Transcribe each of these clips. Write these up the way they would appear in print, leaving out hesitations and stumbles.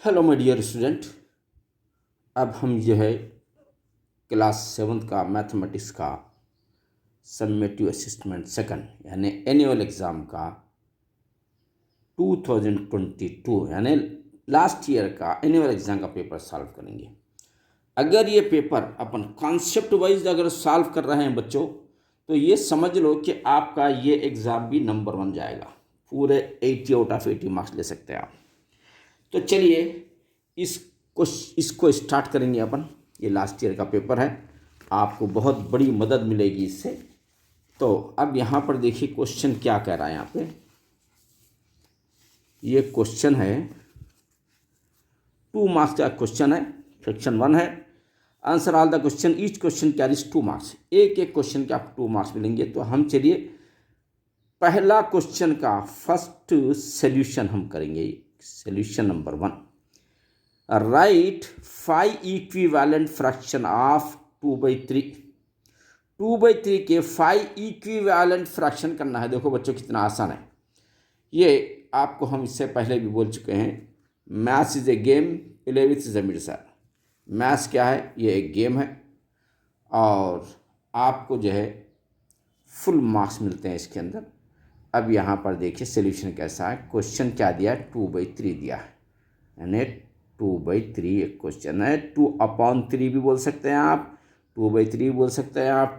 Hello my dear student. अब हम जो है क्लास 7 का मैथमेटिक्स का समेटिव असेसमेंट सेकंड यानी एनुअल एग्ज़ाम का 2022 यानी लास्ट ईयर का एनुअल एग्ज़ाम का पेपर सॉल्व करेंगे। अगर ये पेपर अपन कॉन्सेप्ट वाइज अगर सॉल्व कर रहे हैं बच्चों, तो ये समझ लो कि आपका ये एग्ज़ाम भी नंबर 1 जाएगा। पूरे 80 आउट ऑफ 80 मार्क्स ले सकते हैं आप। तो चलिए इसको स्टार्ट करेंगे अपन। ये लास्ट ईयर का पेपर है, आपको बहुत बड़ी मदद मिलेगी इससे। तो अब यहाँ पर देखिए क्वेश्चन क्या कह रहा है। यहाँ पे ये क्वेश्चन है 2 मार्क्स का क्वेश्चन है, फ्रैक्शन 1 है। Answer all the question, each question carries 2 marks. एक एक क्वेश्चन के आपको 2 मार्क्स मिलेंगे। तो हम चलिए पहला क्वेश्चन का फर्स्ट सोल्यूशन हम करेंगे। Solution number 1, right 5 equivalent fraction of 2/3। 2/3 के 5 इक्विवेलेंट फ्रैक्शन करना है। देखो बच्चों कितना आसान है ये, आपको हम इससे पहले भी बोल चुके हैं। Maths is a game, play with Zameer sir. मैथ्स क्या है? ये एक गेम है और आपको जो है फुल मार्क्स मिलते हैं इसके अंदर। अब यहाँ पर देखिए सोल्यूशन कैसा है। क्वेश्चन क्या दिया है? 2/3 दिया है, यानी 2/3 एक क्वेश्चन है। 2/3 भी बोल सकते हैं आप, 2/3 बोल सकते हैं आप,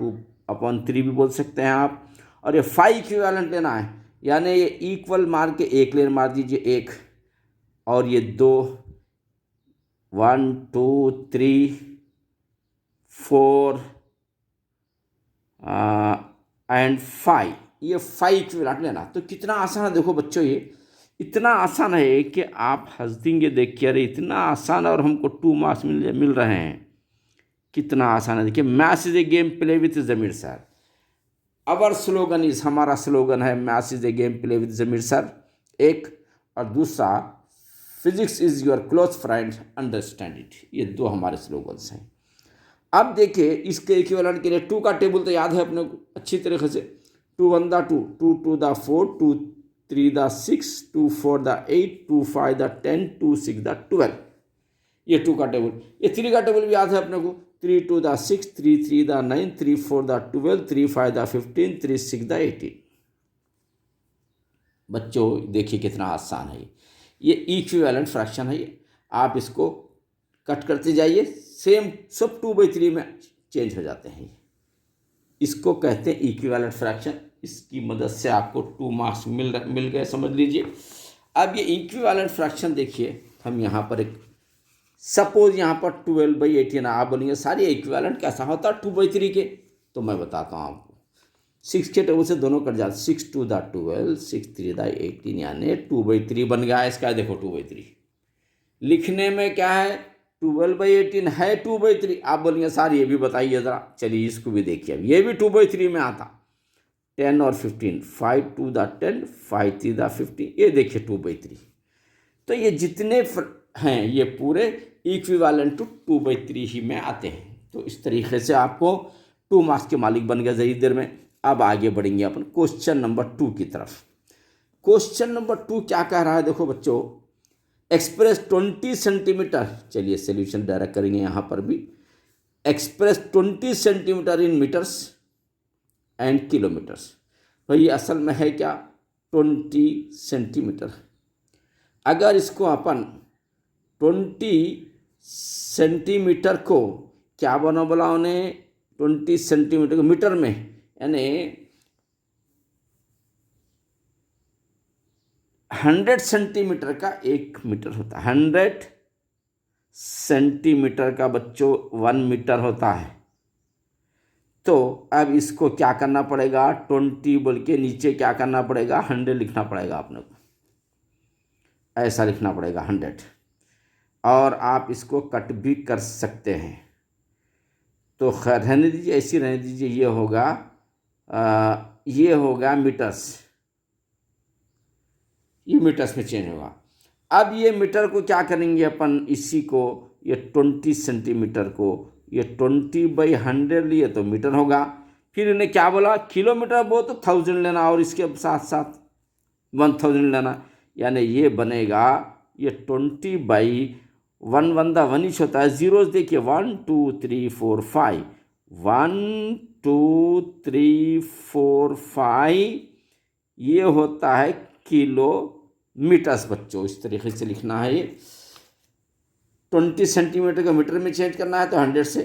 2/3 भी बोल सकते हैं आप। और ये 5 इक्विवेलेंट लेना है, यानी ये इक्वल मार के एक लेन मार दीजिए, एक और ये 2, 1 2 3 4 एंड 5, ये 5 इक्विवेलेंट लेना। तो कितना आसान है देखो बच्चों, ये इतना आसान है कि आप हंस देंगे देख के, अरे इतना आसान है और हमको 2 मार्क्स मिल रहे हैं। कितना आसान है देखिए। Maths is a game, play with Zameer sir. Our slogan is, हमारा स्लोगन है maths is a game, play with Zameer sir, एक। और दूसरा physics is your close friend, understand it. ये 2 हमारे स्लोगन्स हैं। अब देखिए इसके इक्विवेलेंट के लिए 2 का टेबल तो याद है अपने को अच्छी तरीके से। 2 1 the 2, 2 2 the 4, 2 3 the 6, 2 4 the 8, 2 5 the 10, 2 6 the 12। ये 2 का टेबल। ये 3 का टेबल भी याद है अपने को। 3 2 the 6, 3 3 the 9, 3 4 the 12, 3 5 the 15, 3 6 the 18। बच्चों देखिए कितना आसान है ये इक्विवेलेंट फ्रैक्शन है। ये आप इसको कट करते जाइए, सेम सब 2/3 में चेंज हो जाते हैं। इसको कहते हैं इक्विवेलेंट फ्रैक्शन। इसकी मदद से आपको 2 मार्क्स मिल गए, समझ लीजिए। अब ये इक्विवेलेंट फ्रैक्शन देखिए, हम यहाँ पर एक सपोज यहाँ पर 12/18, आप बोलेंगे सारे इक्विवेलेंट कैसा होता है 2/3 के? तो मैं बताता हूँ आपको। 6 के टेबल से दोनों कट जाते, 6 2 द 12, 6 3 द 18, यानी 2/3 बन गया है इसका। देखो 2/3 लिखने में क्या है, 12/18 है 2/3। आप बोलेंगे सर ये भी बताइए ज़रा। चलिए इसको भी देखिए, अब ये भी 2/3 में आता। 10 और 15, 5 2 द 10, 5 3 द 15, ये देखिए 2/3। तो ये जितने हैं ये पूरे इक्विवेलेंट टू 2/3 ही में आते हैं। तो इस तरीके से आपको 2 मार्क्स के मालिक बन गए जरी देर में। अब आगे बढ़ेंगे अपन क्वेश्चन नंबर 2 की तरफ। क्वेश्चन नंबर 2 क्या कह रहा है देखो बच्चों, एक्सप्रेस 20 सेंटीमीटर। चलिए सोल्यूशन डायरेक्ट करेंगे यहाँ पर भी। Express 20 centimetre in metres and kilometres. भाई असल में है क्या, 20 सेंटीमीटर। अगर इसको अपन 20 सेंटीमीटर को क्या बना बोला उन्हें, 20 सेंटीमीटर को मीटर में, यानी 100 सेंटीमीटर का 1 मीटर होता है। 100 सेंटीमीटर का बच्चों 1 मीटर होता है। तो अब इसको क्या करना पड़ेगा, 20 बोल के नीचे क्या करना पड़ेगा, 100 लिखना पड़ेगा अपने को। ऐसा लिखना पड़ेगा 100। और आप इसको कट भी कर सकते हैं। तो खैर रहने दीजिए, ऐसी रहने दीजिए। ये होगा मीटर्स, ये मीटर्स में चेंज होगा। अब ये मीटर को क्या करेंगे अपन, इसी को ये 20 सेंटीमीटर को ये 20/100 लिए तो मीटर होगा। फिर इन्हें क्या बोला, किलोमीटर वो तो 1000 लेना और इसके साथ साथ 1000 लेना, यानी ये बनेगा ये 20/1 1 दा 1 इंच होता है। जीरोज देखिए 1 2 3 4 5 1 2 3 4 5 ये होता है किलोमीटर्स बच्चों। इस तरीके से लिखना है। ये 20 सेंटीमीटर का मीटर में चेंज करना है तो 100 से,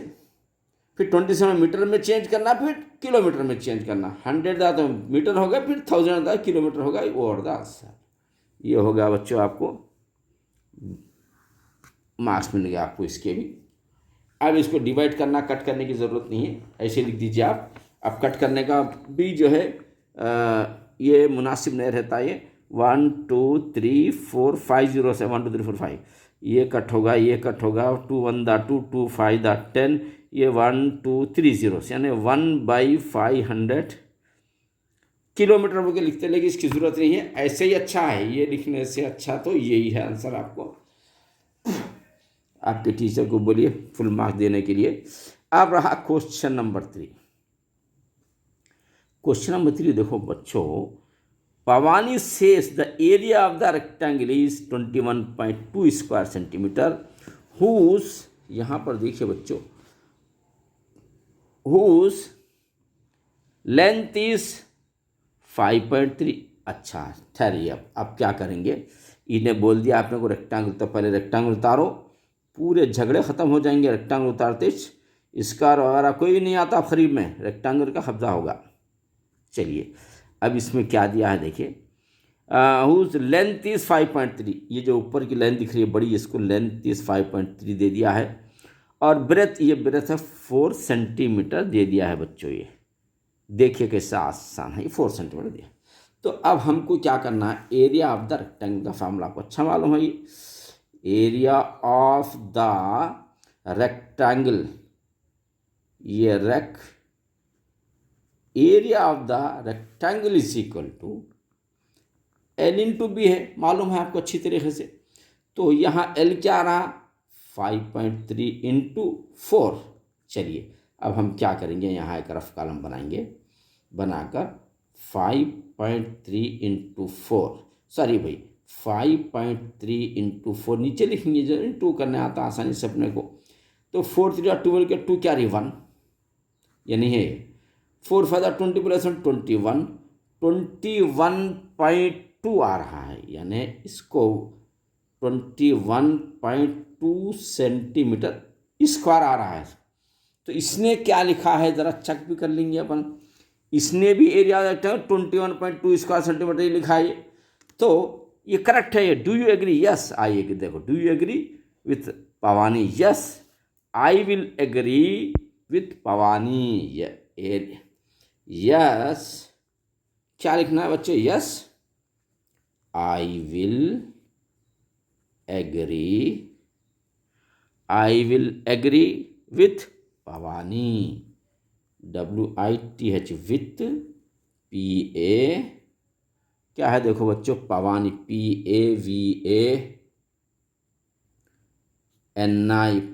फिर 20 से मीटर में चेंज करना, फिर किलोमीटर में चेंज करना। 100 दा तो मीटर होगा, फिर 1000 दा किलोमीटर होगा। वो और द आंसर ये होगा बच्चों। आपको मार्क्स मिल गया आपको इसके भी। अब इसको डिवाइड करना, कट करने की ज़रूरत नहीं है, ऐसे लिख दीजिए आप। अब कट करने का भी जो है ये मुनासिब नहीं रहता। ये 1 2 3 4 5 0 से 1 2 3 4 5 ये कट होगा, ये कट होगा। 2 1 दा 2 2 5 दा 10 ये 1 2 3 0 से, यानी 1/500 किलोमीटर बोल के लिखते, लेकिन इसकी ज़रूरत नहीं है, ऐसे ही अच्छा है। ये लिखने से अच्छा तो यही है आंसर। आपको आपके टीचर को बोलिए फुल मार्क्स देने के लिए। अब रहा क्वेश्चन नंबर 3। क्वेश्चन नंबर 3 देखो बच्चों, Pawani says the area of the rectangle is 21.2 square centimetre whose, यहाँ पर देखिए बच्चों, हुज लेंथ इज 5.3। अच्छा ठहरिए, अब क्या करेंगे। इन्हें बोल दिया आपने को रेक्टेंगल, तो पहले रेक्टेंगल उतारो, पूरे झगड़े ख़त्म हो जाएंगे रेक्टेंगल उतारते। स्क्वायर वगैरह कोई नहीं आता करीब में, रेक्टेंगल का कब्जा होगा। चलिए अब इसमें क्या दिया है देखिए, हुज लेंथ इज़ 5.3। ये जो ऊपर की लेंथ दिख रही है बड़ी, इसको लेंथ इज़ 5.3 दे दिया है। और ब्रेथ, ये ब्रेथ है 4 सेंटीमीटर दे दिया है बच्चों। ये देखिए कैसा आसान है, ये 4 सेंटीमीटर दिया। तो अब हमको क्या करना है, एरिया ऑफ द रेक्टेंगल का फार्मूला आपको अच्छा मालूम है। ये एरिया ऑफ द रेक्टेंगल, ये area of the rectangle is equal to L into B है, मालूम है आपको अच्छी तरीके से। तो यहाँ एल क्या रहा, 5.3 इंटू 4। चलिए अब हम क्या करेंगे, यहाँ एक रफ कॉलम बनाएंगे, बनाकर 5.3 इंटू 4, सॉरी भाई 5.3 इंटू 4 नीचे लिखेंगे, जो इंटू करने आता आसानी से अपने को। तो 4 3 12 के 2 क्या रही 1, यानी है 4 5 20 प्लस 21, 21.2 आ रहा है, यानी इसको 21.2 सेंटीमीटर स्क्वायर आ रहा है। तो इसने क्या लिखा है ज़रा चेक भी कर लेंगे अपन। इसने भी एरिया 21.2 स्क्वायर सेंटीमीटर लिखा है, तो ये करेक्ट है। ये do you agree, yes I agree. देखो do you agree with Pawani, yes I will agree with Pawani. Yes क्या लिखना है बच्चे, yes I will agree with Pawani, WITH with PA क्या है देखो बच्चों, पवानी PAVANI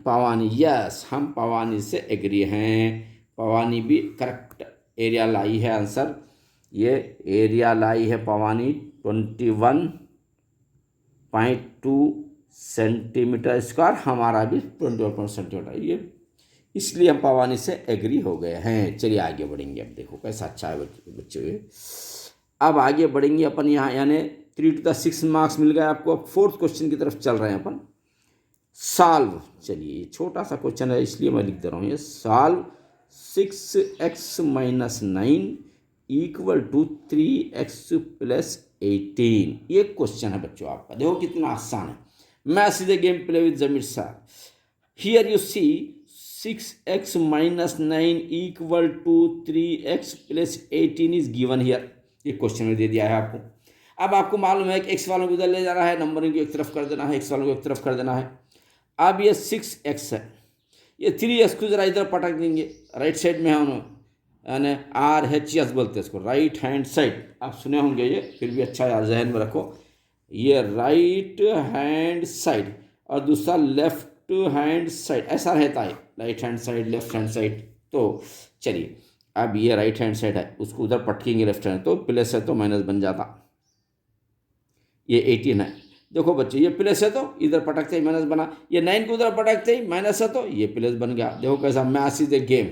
पवानी। यस हम पवानी से एग्री हैं। पवानी भी करेक्ट एरिया लाई है आंसर। ये एरिया लाई है पवानी 21.2 सेंटीमीटर स्क्वायर, हमारा भी 21 सेंटीमीटर। ये इसलिए हम पवानी से एग्री हो गए हैं। चलिए आगे बढ़ेंगे। अब देखो कैसा अच्छा है बच्चों ये। अब आगे बढ़ेंगे अपन यहाँ, यानी 3 to the 6 मार्क्स मिल गए आपको। अब 4th क्वेश्चन की तरफ चल रहे हैं अपन। सॉल्व, चलिए छोटा सा क्वेश्चन है इसलिए मैं लिख दे रहा हूँ ये। Solve 6x - 9 equal to 3x + 18। ये क्वेश्चन है बच्चों आपका, देखो कितना आसान है। मैं सीधे game play with Zameer sir. Here you see 6x - 9 equal to 3x + 18 is given here. ये क्वेश्चन में दे दिया है आपको। अब आपको मालूम है कि x वालों को इधर ले जाना है, नंबरिंग को एक तरफ कर देना है, x वालों को एक तरफ कर देना है। अब ये 6x है, ये 3x को जरा इधर पटक देंगे, राइट साइड में है उन्होंने, यानी RHS बोलते हैं इसको, राइट हैंड साइड। आप सुने होंगे ये, फिर भी अच्छा यार जहन में रखो। ये राइट हैंड साइड और दूसरा लेफ्ट हैंड साइड, ऐसा रहता है, right hand side left hand side. तो चलिए अब ये राइट हैंड साइड है, उसको उधर पटकेंगे लेफ्ट हैंड, तो प्लस है तो माइनस बन जाता। ये 18 है, देखो बच्चे, ये प्लस है तो इधर पटकते ही माइनस बना, ये 9 को उधर पटकते ही माइनस है तो ये प्लस बन गया। देखो कैसा मैथ इज ए गेम,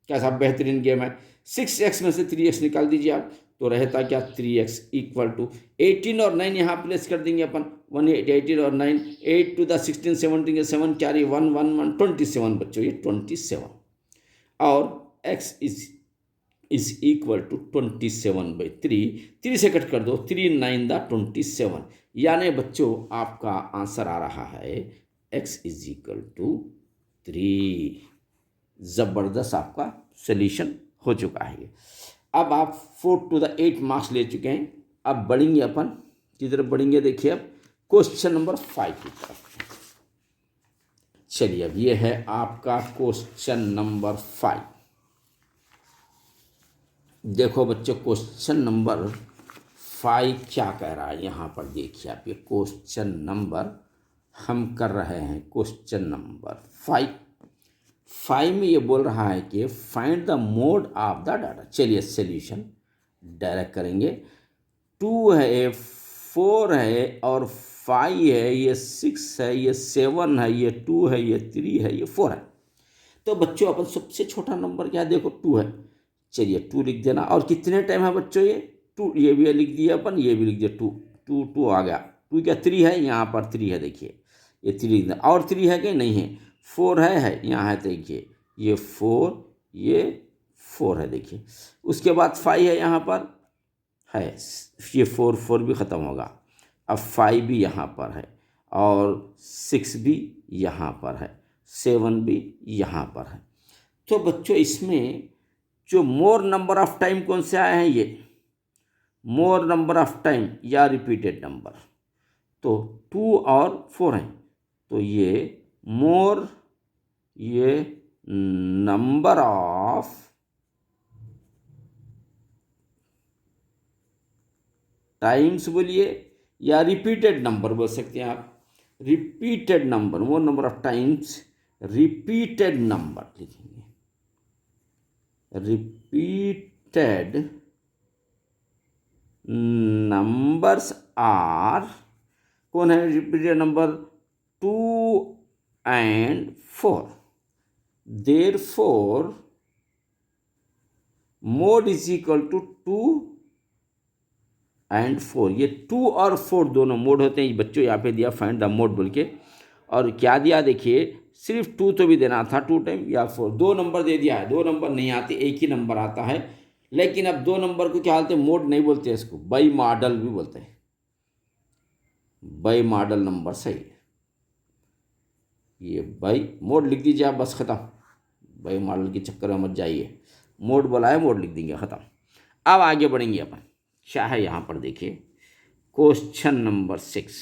कैसा बेहतरीन गेम है। 6x में से 3x निकाल दीजिए आप, तो रहता क्या 3x इक्वल टू 18 और 9 यहाँ प्लेस कर देंगे अपन। 1 18 और 9, 8 टू द 16 17 7 कैरी 1 1 1 27 बच्चों, ये 27 और x इज इक्वल टू 27/3। 3 से कट कर दो, 3 9 द 27, यानी बच्चों आपका आंसर आ रहा है x इज इक्वल टू 3। ज़बरदस्त आपका सोल्यूशन हो चुका है। अब आप 4 to the 8 मार्क्स ले चुके हैं। अब बढ़ेंगे अपन की तरफ बढ़ेंगे। देखिए अब क्वेश्चन नंबर 5 की तरफ। चलिए अब ये है आपका क्वेश्चन नंबर 5। देखो बच्चों क्वेश्चन नंबर 5 क्या कह रहा है यहाँ पर। देखिए आप, ये क्वेश्चन नंबर हम कर रहे हैं क्वेश्चन नंबर 5 में ये बोल रहा है कि find the mode of the data. चलिए सॉल्यूशन डायरेक्ट करेंगे। 2 है, 4 है और 5 है, ये 6 है, ये 7 है, ये 2 है, ये 3 है, ये 4 है। तो बच्चों अपन सबसे छोटा नंबर क्या है, देखो 2 है। चलिए 2 लिख देना। और कितने टाइम है बच्चों ये 2, ये भी लिख दिया अपन, ये भी लिख दिया। 2 आ गया। 2 क्या 3 है, यहाँ पर 3 है। देखिए ये 3 लिख देना। और 3 है कि नहीं है, 4 है यहाँ है। देखिए ये 4, ये 4 है। देखिए उसके बाद 5 है यहाँ पर है, ये 4 भी ख़त्म होगा। अब 5 भी यहाँ पर है और 6 भी यहाँ पर है, 7 भी यहाँ पर है। तो बच्चों इसमें जो मोर नंबर ऑफ टाइम कौन से आए हैं, ये मोर नंबर ऑफ टाइम या रिपीटेड नंबर। तो 2 और 4 हैं, तो ये मोर, ये नंबर ऑफ टाइम्स बोलिए या रिपीटेड नंबर बोल सकते हैं आप। Repeated number, more number of times repeated number लिखेंगे। रिपीटेड नंबर्स आर, कौन है repeated number, 2 and 4। Therefore mod is equal to 2 and 4। ये 2 और 4 दोनों मोड होते हैं बच्चों। यहाँ पे दिया फाइंड द मोड बोल के, और क्या दिया देखिए, सिर्फ 2 तो भी देना था 2 टाइम या 4, 2 नंबर दे दिया है। 2 नंबर नहीं आते, एक ही नंबर आता है। लेकिन अब 2 नंबर को क्या बोलते हैं, मोड नहीं बोलते, इसको बाई मॉडल भी बोलते हैं। बाई मॉडल नंबर सही है, ये बाई मोड लिख दीजिए आप, बस ख़त्म। बाई मॉडल के चक्कर में मत जाइए, मोड बोला है मोड लिख देंगे, ख़त्म। अब आगे बढ़ेंगे अपन, क्या है यहाँ पर देखिए क्वेश्चन नंबर 6।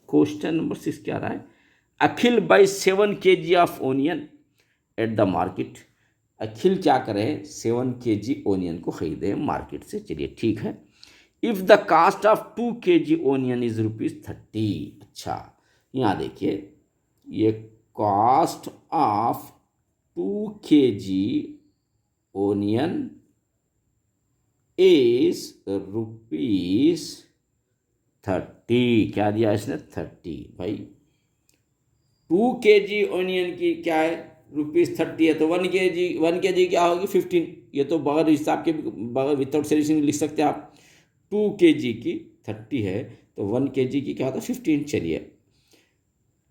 क्वेश्चन नंबर 6 क्या रहा है, Akhil buy 7 kg of onion at the market. Akhil क्या करें, 7 kg ओनियन को खरीदे मार्केट से। चलिए ठीक है। If the cost of 2 kg onion is ₹30। अच्छा यहाँ देखिए, ये cost of 2 kg onion is ₹30। क्या दिया इसने, 30। भाई 2 kg ओनियन की क्या है, ₹30 है, तो 1 kg क्या होगी 15। ये तो बगैर हिसाब के, बगैर विदाउट सॉल्यूशन लिख सकते हैं आप। 2 kg की 30 है, तो 1 kg की क्या होता है 15। चलिए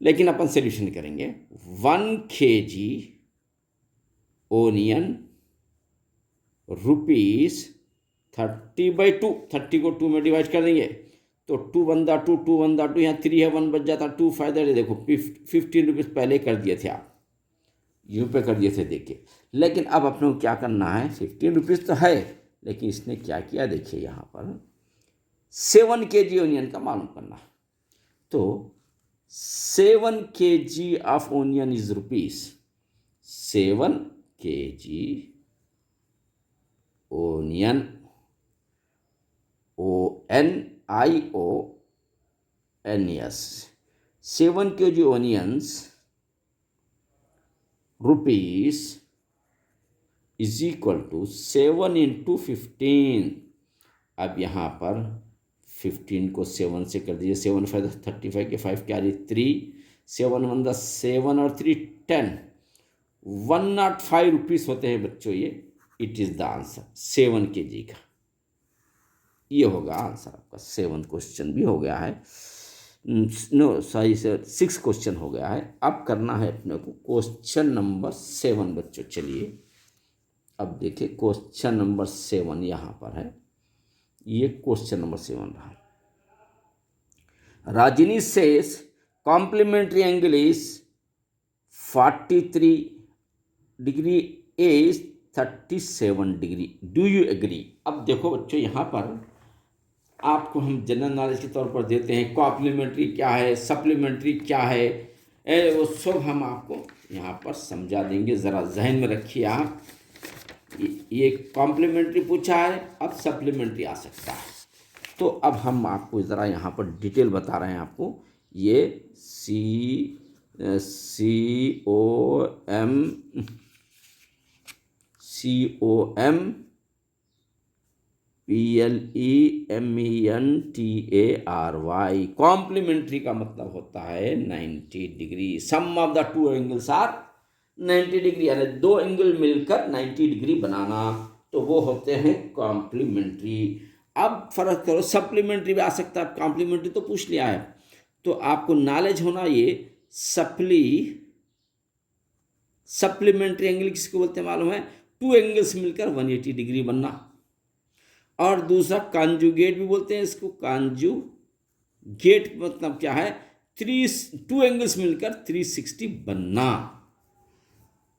लेकिन अपन सॉल्यूशन करेंगे। 1 kg ओनियन ₹30/2। 30 को 2 में डिवाइड कर देंगे तो 2 बंदा 2, 2 बंदा 2, यहाँ 3 है, 1 बच जाता 2 फायदा। देखो 15 रुपीज़ पहले कर दिए थे आप, यूँ पे कर दिए थे देखिए। लेकिन अब अपने को क्या करना है, 15 रुपीज़ तो है, लेकिन इसने क्या किया देखिए, यहाँ पर 7 kg ओनियन का मालूम करना। तो 7 kg of onion is ₹7 kg onion, ONIONS, 7 kg onions rupees is equal to 7 into 15। अब यहाँ पर 15 को 7 से कर दीजिए, 7 5 35 के 5 क्या रही 3, 7 1 7 और 3 10, 105 रुपीज़ होते हैं बच्चों ये। It is the answer 7 kg का। ये होगा आंसर आपका। 7 क्वेश्चन भी हो गया है, नो सही से 6 क्वेश्चन हो गया है। अब करना है अपने को क्वेश्चन नंबर 7 बच्चों। चलिए अब देखिए क्वेश्चन नंबर 7 यहाँ पर है। ये क्वेश्चन नंबर 7 रहा। Rajini says complementary angle is 43 degree is 37 degree. Do you agree? अब देखो बच्चों यहाँ पर आपको हम जनरल नॉलेज के तौर पर देते हैं कॉम्प्लीमेंट्री क्या है, सप्लीमेंट्री क्या है, वो सब हम आपको यहाँ पर समझा देंगे। ज़रा जहन में रखिए आप, ये कॉम्प्लीमेंट्री पूछा है, अब सप्लीमेंट्री आ सकता है। तो अब हम आपको ज़रा यहाँ पर डिटेल बता रहे हैं आपको। ये COMPLEMENTARY कॉम्प्लीमेंट्री का मतलब होता है 90 degree. Sum of the two angles are 90 degree, यानी दो एंगल मिलकर 90 डिग्री बनाना, तो वो होते हैं कॉम्प्लीमेंट्री। अब फर्क करो, सप्लीमेंट्री भी आ सकता है। कॉम्प्लीमेंट्री तो पूछ लिया है, तो आपको नॉलेज होना ये सप्लीमेंट्री एंगल किसको बोलते हैं मालूम है? टू एंगल्स मिलकर 180 डिग्री बनना। और दूसरा कॉन्जुगेट भी बोलते हैं इसको। कॉन्जुगेट मतलब क्या है? टू एंगल्स मिलकर 360 बनना।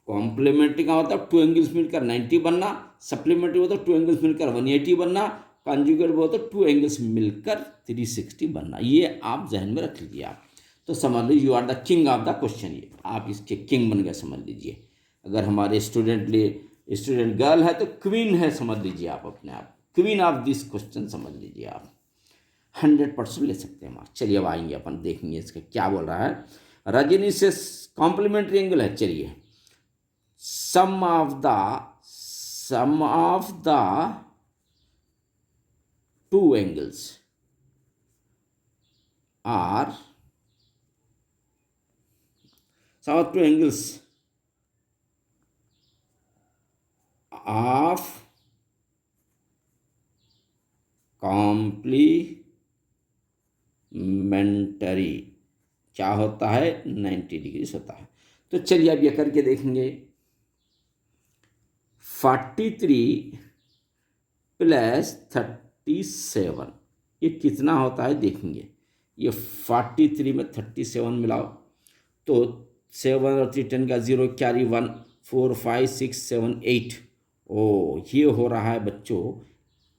कॉम्प्लीमेंट्री का मतलब टू एंगल्स मिलकर 90 बनना, सप्लीमेंट्री मतलब टू एंगल्स मिलकर 180 बनना, कॉन्जुगेट बोलते टू एंगल्स मिलकर 360 बनना। ये आप जहन में रख लीजिए आप। तो समझ लीजिए you are the king of the question. ये आप इसके किंग बन गए, समझ लीजिए। अगर हमारे स्टूडेंट गर्ल है तो क्वीन है, समझ लीजिए आप अपने आप, क्वीन ऑफ दिस क्वेश्चन समझ लीजिए आप। 100% ले सकते हैं मार्क्स। चलिए अब आएंगे अपन, देखेंगे इसका क्या बोल रहा है। रजनी से कॉम्प्लीमेंट्री एंगल है। चलिए sum of the two angles are some of two angles of complementary क्या होता है? 90 डिग्री होता है। तो चलिए अब ये करके देखेंगे। 43 + 37 ये कितना होता है देखेंगे। ये 43 में 37 मिलाओ तो 7 और 3 10 का 0 कैरी 1 4 5 6 7 8। ओ ये हो रहा है बच्चों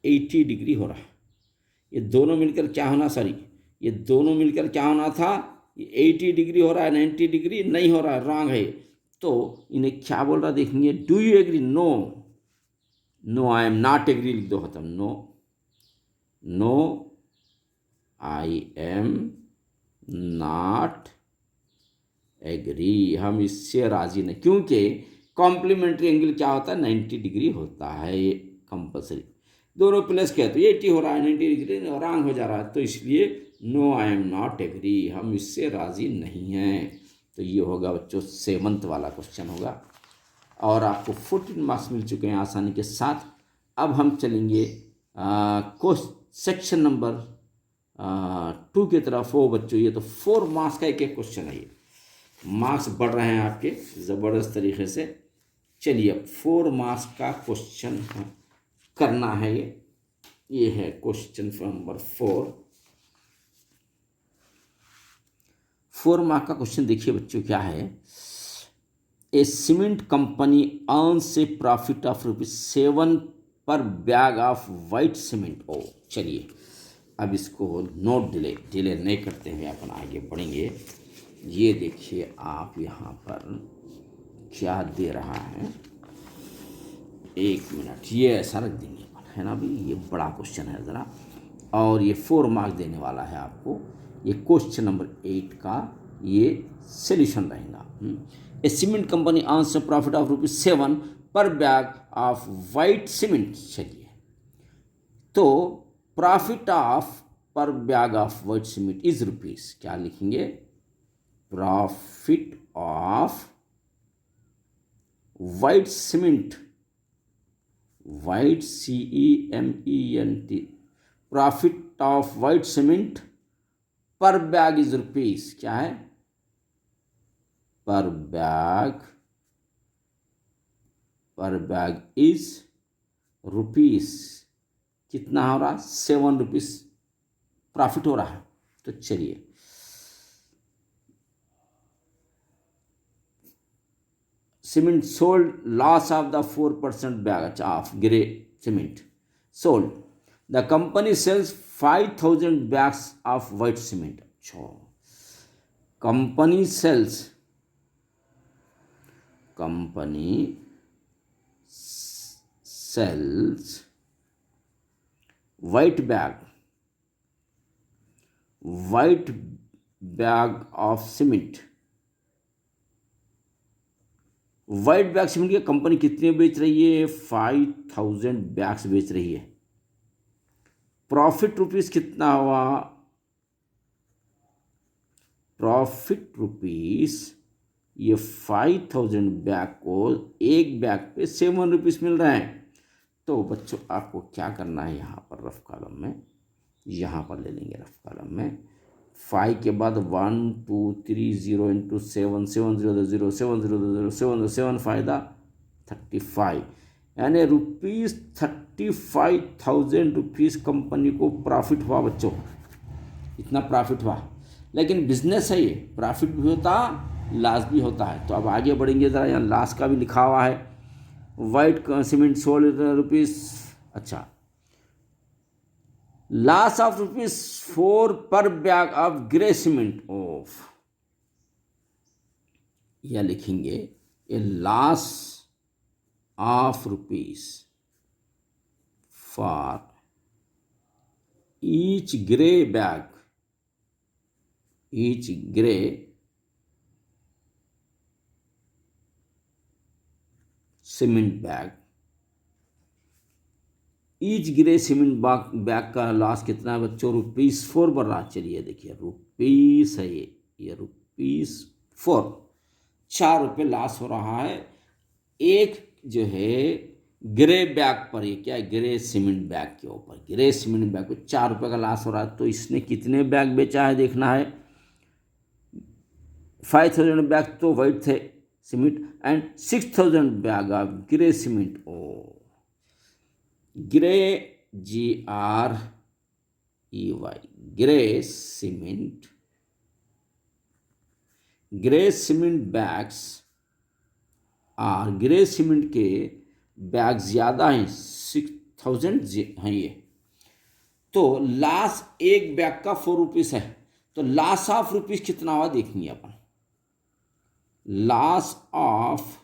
80 डिग्री हो रहा है। ये दोनों मिलकर क्या होना, सॉरी ये दोनों मिलकर क्या होना था? ये 80 डिग्री हो रहा है, 90 डिग्री नहीं हो रहा है, रॉन्ग है। तो इन्हें क्या बोल रहा देखेंगे। Do you agree? No I am not agree लिख दो खत्म। No I am not agree, हम इससे राजी नहीं, क्योंकि कॉम्प्लीमेंट्री एंगल क्या होता है? 90 डिग्री होता है। ये कंपलसरी दोनों प्लस क्या है तो 80 हो रहा है, 90 डिग्री रॉन्ग हो जा रहा है। तो इसलिए no I am not agree, हम इससे राजी नहीं हैं। तो ये होगा बच्चों 7th वाला क्वेश्चन होगा। और आपको 14 मार्क्स मिल चुके हैं आसानी के साथ। अब हम चलेंगे सेक्शन नंबर 2 की तरफ। हो बच्चों ये तो 4 मार्क्स का एक क्वेश्चन है। ये मार्क्स बढ़ रहे हैं आपके ज़बरदस्त तरीके से। चलिए अब 4 मार्क्स का क्वेश्चन करना है। ये है क्वेश्चन नंबर 4 मार्क्स का क्वेश्चन। देखिए बच्चों क्या है। A cement company earns a profit of ₹7 per bag of white cement. ओ चलिए अब इसको नोट डिले नहीं करते हुए अपन आगे बढ़ेंगे। ये देखिए आप यहाँ पर क्या दे रहा है, 1 मिनट, ये ऐसा रख देंगे है ना भाई। ये बड़ा क्वेश्चन है ज़रा, और ये 4 मार्क्स देने वाला है आपको। ये क्वेश्चन नंबर 8 का ये सोल्यूशन रहेगा। A cement company earns a profit of ₹7 per bag of white cement. चलिए तो profit of per bag of white cement is rupees, क्या लिखेंगे, profit of white cement, white CEMENT, profit of white cement per bag is rupees, क्या है, पर bag is rupees, कितना हो रहा, 7 रुपीज प्रॉफिट हो रहा है। तो चलिए cement sold, loss of the 4% bag of grey cement sold, the company sells 5,000 bags of white cement. अच्छा, company sells white bag of cement, white bag cement की कंपनी कितने बेच रही है, 5,000 बैग्स बेच रही है। प्रॉफिट रुपीस कितना हुआ, प्रॉफिट रुपीस, ये 5,000 बैग को एक बैग पे 7 रुपीस मिल रहा है। तो बच्चों आपको क्या करना है, यहाँ पर रफ कॉलम में, यहाँ पर ले लेंगे रफ कॉलम में 5 के बाद 1 2 3 0 इंटू 7 7 0 0 7 0 0 7 7 फायदा 35, यानी ₹35,000 रुपीज़ कंपनी को प्रॉफिट हुआ बच्चों, इतना प्रॉफिट हुआ। लेकिन बिजनेस है ये, प्रॉफिट भी होता लॉस भी होता है। तो अब आगे बढ़ेंगे ज़रा, यहाँ लॉस का भी लिखा हुआ है, वाइट सीमेंट सोल्ड रुपीज़, अच्छा, loss of ₹4 per bag of grey cement of, यह लिखेंगे a loss of rupees for each grey bag, each grey cement bag, each grey cement bag का लॉस कितना है बच्चों, ₹4 बढ़ रहा। चलिए देखिए रुपीस है ये ₹4, ₹4 लॉस हो रहा है एक जो है ग्रे बैग पर, ये क्या है, ग्रे सीमेंट बैग के ऊपर, ग्रे सीमेंट बैग पर ₹4 का लॉस हो रहा है। तो इसने कितने बैग बेचा है देखना है, 5,000 बैग तो वाइट थे cement and 6,000 bag of grey cement, oh grey GREY, grey cement, grey cement bags और ग्रे सीमेंट के बैग ज़्यादा हैं, 6,000 हैं ये। तो लॉस एक बैग का 4 रुपीज़ है, तो लॉस ऑफ रुपीज़ कितना हुआ देखेंगे अपन, loss of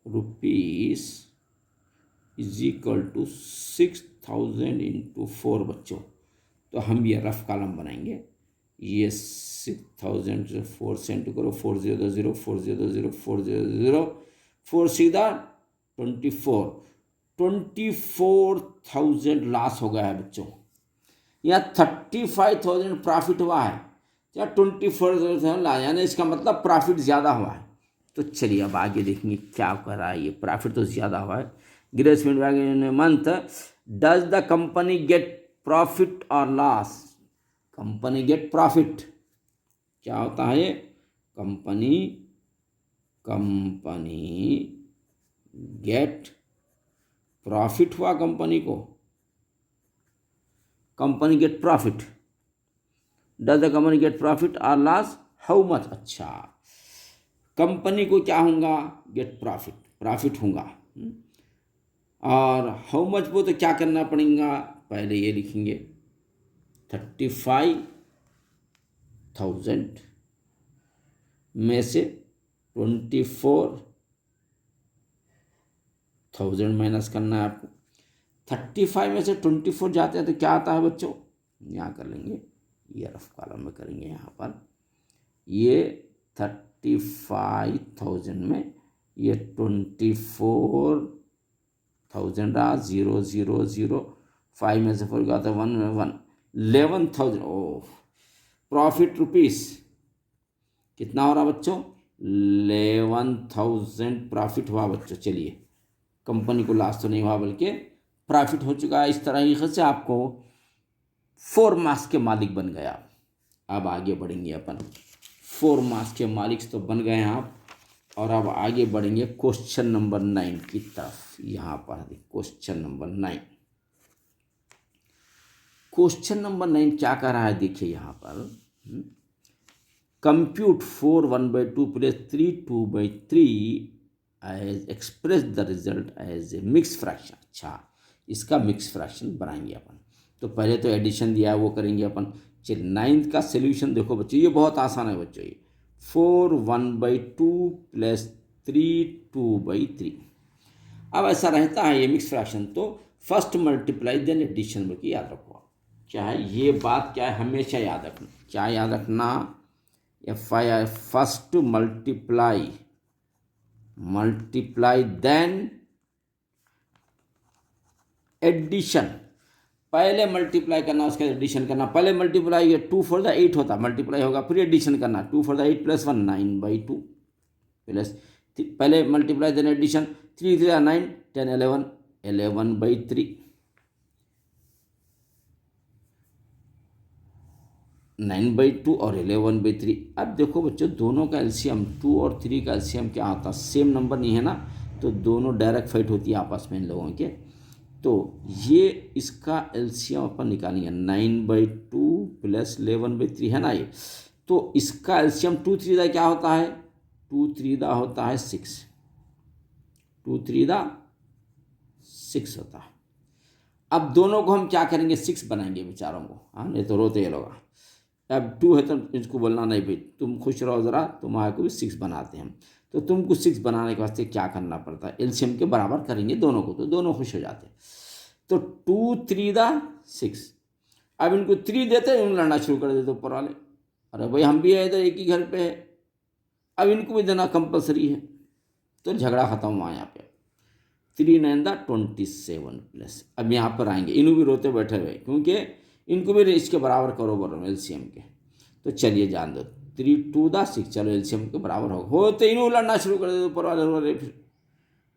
rupees is equal to 6,000 into 4 बच्चों। तो हम ये रफ कॉलम बनाएंगे, ये 6,000 से 4 से इंटू करो, 400 400 400 4 सीधा 24,000 लॉस हो गया है बच्चों। यहाँ 35,000 प्रॉफिट हुआ है या 24,000 लॉस, यानी इसका मतलब प्रॉफिट ज़्यादा हुआ है। तो चलिए अब आगे देखेंगे क्या कर रहा है, ये प्रॉफिट तो ज़्यादा हुआ है। Grey cement bag in month, does the company gate profit और लॉस, कंपनी गेट प्रॉफिट, क्या होता है, कंपनी गेट प्रॉफिट हुआ, कंपनी को company gate profit, does the company gate profit और लॉस, हाउ मच, अच्छा कंपनी को क्या होगा, गेट प्रॉफिट, प्रॉफिट होगा, और हाउ मच वो तो क्या करना पड़ेगा, पहले ये लिखेंगे 35,000 में से 24,000 माइनस करना है आपको। 35 में से 24 जाते हैं तो क्या आता है बच्चों, यहाँ कर लेंगे, ये रफ कॉलम में करेंगे, यहाँ पर ये 35,000 में ये 24,000 रहा, 0 0 0, 5 में से 4 गया था 1 1, 11,000, ओह, प्रॉफिट रुपीस कितना हो रहा बच्चों? 11,000 प्रॉफिट हुआ बच्चों। चलिए, कंपनी को लॉस तो नहीं हुआ बल्कि प्रॉफिट हो चुका है। इस तरीके से आपको 4 मार्क्स के मालिक बन गए आप। अब आगे बढ़ेंगे अपन, 4 मार्क्स के मालिक तो बन गए हैं आप। और अब आगे बढ़ेंगे क्वेश्चन नंबर 9 की तरफ। यहाँ पर क्वेश्चन नंबर 9, क्वेश्चन नंबर 9 क्या कह रहा है देखिए यहाँ पर, compute 4 1/2 plus 3 2/3 as express the result as a mix fraction. अच्छा, इसका मिक्स फ्रैक्शन बनाएंगे अपन। तो पहले तो एडिशन दिया है वो करेंगे अपन। चलिए, 9th का सोल्यूशन देखो बच्चों, ये बहुत आसान है बच्चों। ये 4 1/2 प्लस 3 2/3। अब ऐसा रहता है ये मिक्स फ्रैक्शन, तो फर्स्ट मल्टीप्लाई देन एडिशन में याद रखो। क्या है ये बात, क्या है हमेशा याद रखना, क्या याद रखना, FIR first multiply then addition. पहले मल्टीप्लाई करना, उसके बाद एडिशन करना। पहले मल्टीप्लाई 2 4 8 होता, मल्टीप्लाई होगा, फिर एडिशन करना। 2 4 8 प्लस 1 9/2 प्लस, पहले मल्टीप्लाई देन एडिशन, 3 3 9 10 11 11/3 9/2 और 11/3। अब देखो बच्चों, दोनों का एलसीएम 2 और 3 का एलसीएम क्या आता है? सेम नंबर नहीं है ना, तो दोनों डायरेक्ट फाइट होती है आपस में इन लोगों के। तो ये इसका एलसीएम अपन निकालेंगे, 9/2 प्लस 11/3 है ना ये। तो इसका एलसीएम 2 3 दा क्या होता है? 2 3 दा होता है 6, 2 3 दा 6 होता है। अब दोनों को हम क्या करेंगे? 6 बनाएंगे बेचारों को, हाँ, नहीं तो रोते ये लोग। अब 2 है तो इसको बोलना नहीं भाई तुम खुश रहो ज़रा, तुम्हारे को भी 6 बनाते हैं। तो तुमको 6 बनाने के वास्ते क्या करना पड़ता है? एलसीएम के बराबर करेंगे दोनों को, तो दोनों खुश हो जाते हैं। तो 2 3 दा 6। अब इनको 3 देते हैं, इनको लड़ना शुरू कर देते ऊपर वाले, अरे भाई हम भी है इधर, एक ही घर पे है, अब इनको भी देना कंपलसरी है। तो झगड़ा खत्म हुआ यहाँ पे। 3 9 दा 27 प्लस। अब यहाँ पर आएंगे, इन्हों भी रोते बैठे हुए, क्योंकि इनको भी इसके बराबर करो बोलो एलसीएम के। तो चलिए जान दो, 3 2 दा 6, चलो एलसीएम के बराबर हो तो इन्हों लड़ना शुरू कर देते ऊपर वाले, रो रहे फिर,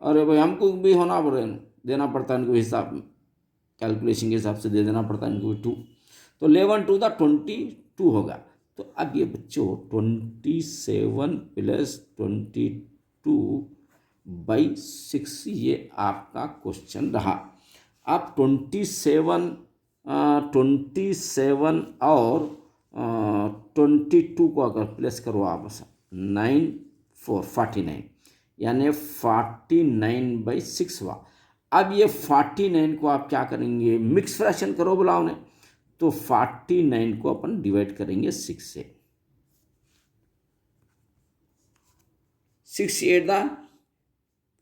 अरे भाई हमको भी होना पड़े, देना पड़ता है इनको हिसाब, कैलकुलेशन के हिसाब से दे देना पड़ता है इनको भी 2। तो 11 2 दा 22 होगा। तो अब ये बच्चों 27 प्लस 22/6 ये आपका क्वेश्चन रहा। आप 27 और 22 को अगर प्लस करो आपस 9 4 49, यानी 49/6 हुआ। अब ये 49 को आप क्या करेंगे? मिक्स फ्रैक्शन करो बोला उन्हें, तो 49 को अपन डिवाइड करेंगे 6 से। 6 8 दा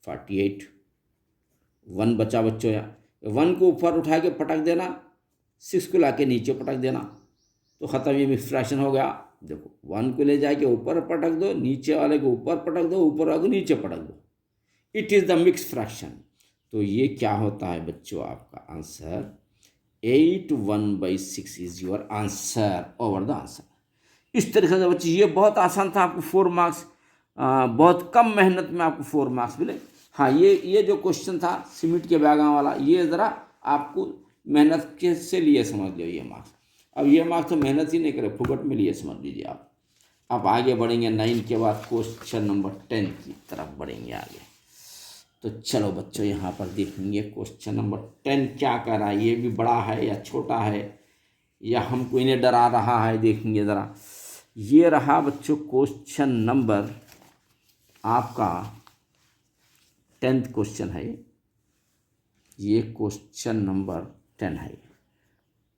48, 1 बचा बच्चों, या 1 को ऊपर उठा के पटक देना, 6 को लाके नीचे पटक देना, तो ख़त्म, ये मिक्स फ्रैक्शन हो गया। देखो 1 को ले जाके ऊपर पटक दो, नीचे वाले को ऊपर पटक दो, ऊपर वाले को नीचे पटक दो, it is the mix fraction. तो ये क्या होता है बच्चों? आपका answer 8 1/6 is your answer, over the answer. इस तरीके से बच्चे, ये बहुत आसान था, आपको 4 मार्क्स, बहुत कम मेहनत में आपको 4 मार्क्स मिले। हाँ, ये जो क्वेश्चन था सीमेंट के बैगां वाला, ये ज़रा आपको मेहनत के से लिए समझ लो ये मार्क्स। अब ये मार्क्स तो मेहनत ही नहीं करे, फुकट में लिए समझ लीजिए आप। अब आगे बढ़ेंगे 9 के बाद क्वेश्चन नंबर 10 की तरफ बढ़ेंगे आगे। तो चलो बच्चों, यहाँ पर देखेंगे क्वेश्चन नंबर 10 क्या कर रहा है, ये भी बड़ा है या छोटा है, या हमको इन्हें डरा रहा है, देखेंगे ज़रा। ये रहा बच्चों क्वेश्चन नंबर आपका 10th क्वेश्चन है ये क्वेश्चन नंबर 10 है।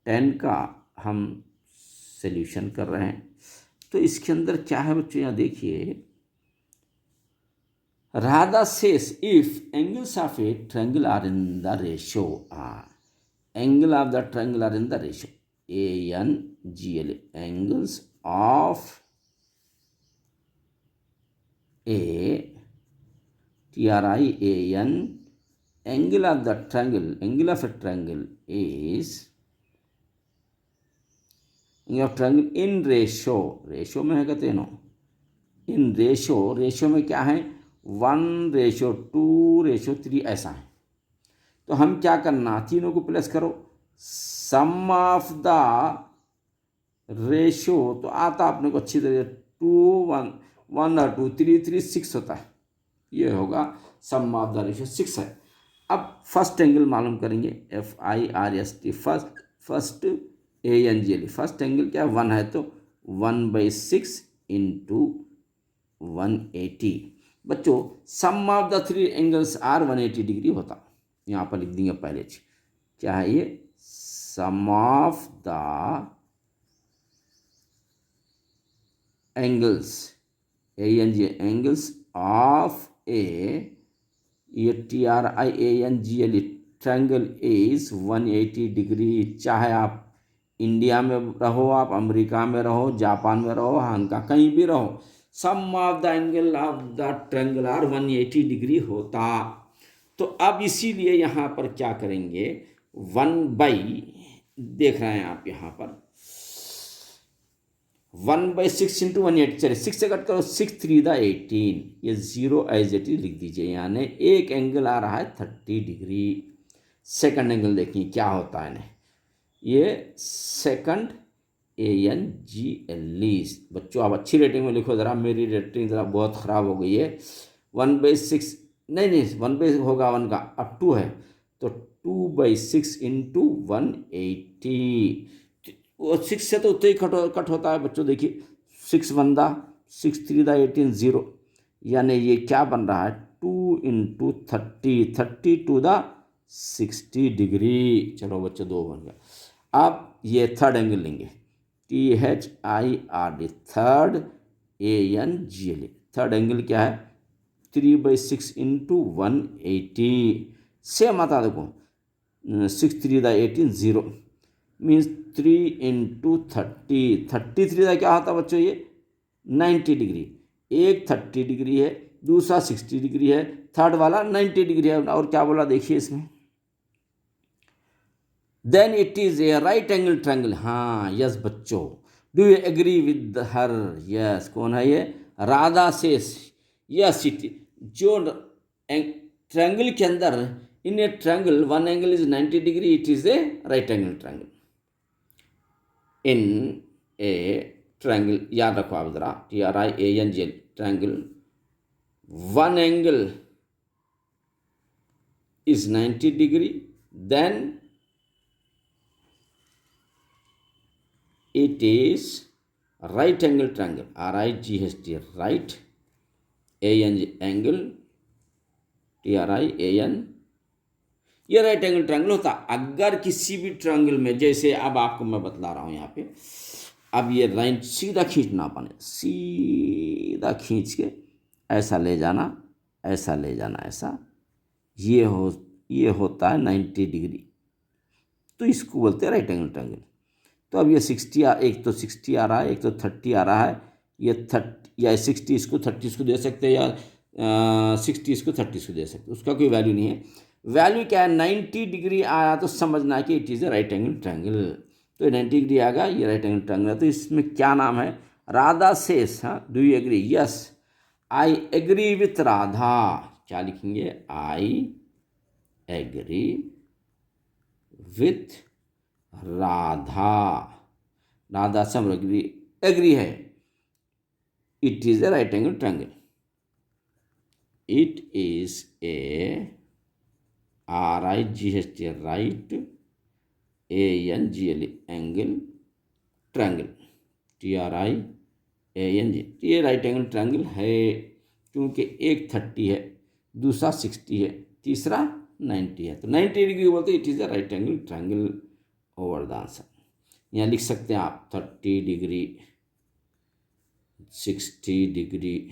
10 का हम सॉल्यूशन कर रहे हैं। तो इसके अंदर क्या है बच्चों, यहाँ देखिए, Radha says if angles of a triangle are in the ratio, angle of the triangle are in the ratio ANGL, angles of a TRIAN, angle of a triangle is angle of triangle in ratio, ratio में है कहते no, in ratio, ratio में क्या है 1:2:3 ऐसा है। तो हम क्या करना, तीनों को प्लस करो, सम ऑफ द रेशो तो आता अपने को अच्छी तरह 2 1 1 और 2 3 3 6 होता है, ये होगा सम ऑफ द रेशो 6 है। अब फर्स्ट एंगल मालूम करेंगे, FIRST first ANGLE, first angle क्या 1 है तो 1/6 इंटू 180। बच्चों sum of the 3 angles are 180 degree होता, यहाँ पर लिख देंगे पहले क्या है ये, sum of the angles angles of ये TRIANGLE ट्रायंगल इज 180 डिग्री। चाहे आप इंडिया में रहो, आप अमेरिका में रहो, जापान में रहो, हांगकांग कहीं भी रहो, sum of the angle of the triangle are 180 degree होता। तो अब इसीलिए यहाँ पर क्या करेंगे, 1 देख रहे हैं आप यहाँ पर 1/6 इंटू 180, चलिए 6 से कट करो, 6 3 द 18, ये 0 एज इट इज लिख दीजिए। यानी एक एंगल आ रहा है 30 डिग्री। सेकंड एंगल देखिए क्या होता है ना, ये सेकंड ANGLE। बच्चों आप अच्छी रेटिंग में लिखो ज़रा, मेरी रेटिंग ज़रा बहुत ख़राब हो गई है। 1/6 नहीं 1 होगा 1 का, अब 2 है तो 2/6 इंटू 180, वो 6 से तो उतना ही कट होता है बच्चों। देखिए 6 1 6 3 18 0, यानी ये क्या बन रहा है 2 इंटू 30 टू द 60 डिग्री। चलो बच्चों 2 बन गया। अब ये थर्ड एंगल लेंगे, THIRD third ANGLE, third angle क्या है 3/6 इंटू 180, सेम आता देखो 6 3 18 0 मीन्स 3 इंटू 30, 33 का क्या होता बच्चों ये 90 डिग्री। एक 30 डिग्री है, दूसरा 60 डिग्री है, थर्ड वाला 90 डिग्री है। और क्या बोला देखिए इसमें, then it is a right angle triangle. हाँ यस बच्चों, do you agree with her, yes कौन है ये, राधा शेष। यस इट, जो ट्रायंगल के अंदर in a triangle one angle is 90 degree, it is a right angle triangle in a triangle. याद रखो आप जरा, TRIANGLE triangle, one angle is 90 degree, then it is right angle triangle, RIGHT, right angle TRIAN, ये right angle triangle होता। अगर किसी भी triangle में, जैसे अब आपको मैं बतला रहा हूँ यहाँ पे, अब ये लाइन सीधा खींचना अपन, सीधा खींच के ऐसा ले जाना, ऐसा ले जाना, ऐसा, ये होता है 90 डिग्री, तो इसको बोलते हैं राइट एंगल ट्रायंगल। तो अब ये 60 एक तो 60 आ रहा है, एक तो 30 आ रहा है, ये 30 या 60 इसको 30 इसको दे सकते हैं, या 60 इसको 30 इसको दे सकते हैं, उसका कोई वैल्यू नहीं है। वैल्यू क्या है 90 डिग्री आया तो समझना कि it is a right angle triangle. तो 90 डिग्री आ गया, ये राइट एंगल ट्रायंगल है। तो इसमें क्या नाम है, राधा शेष। हाँ, do you agree, yes I agree with Radha. क्या लिखेंगे, I agree with Radha, Radha से हम एग्री है, it is a right angle ट्रायंगल, इट इज ए RIGHT right ANGLE angle triangle, TRIANG, ये राइट एंगल ट्रायंगल है, क्योंकि एक 30 है, दूसरा 60 है, तीसरा 90 है, तो 90 डिग्री बोलते it is a right angle triangle over the answer. यहाँ लिख सकते हैं आप 30 डिग्री, 60 डिग्री,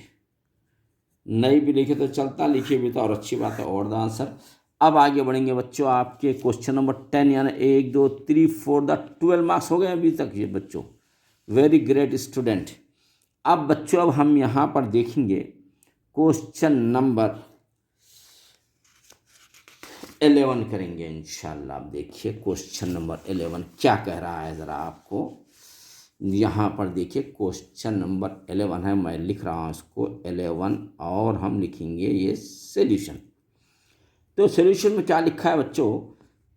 नहीं भी लिखे तो चलता, लिखे भी तो और अच्छी बात है, ओवर द आंसर। अब आगे बढ़ेंगे बच्चों, आपके क्वेश्चन नंबर 10, यानी 1 2 3 4 द 12 मार्क्स हो गए अभी तक ये बच्चों, वेरी ग्रेट स्टूडेंट। अब बच्चों अब हम यहाँ पर देखेंगे क्वेश्चन नंबर 11 करेंगे इंशाल्लाह। आप देखिए क्वेश्चन नंबर 11 क्या कह रहा है, ज़रा आपको यहाँ पर देखिए क्वेश्चन नंबर 11 है, मैं लिख रहा हूँ इसको 11 और हम लिखेंगे ये सॉल्यूशन। तो सॉल्यूशन में क्या लिखा है बच्चों,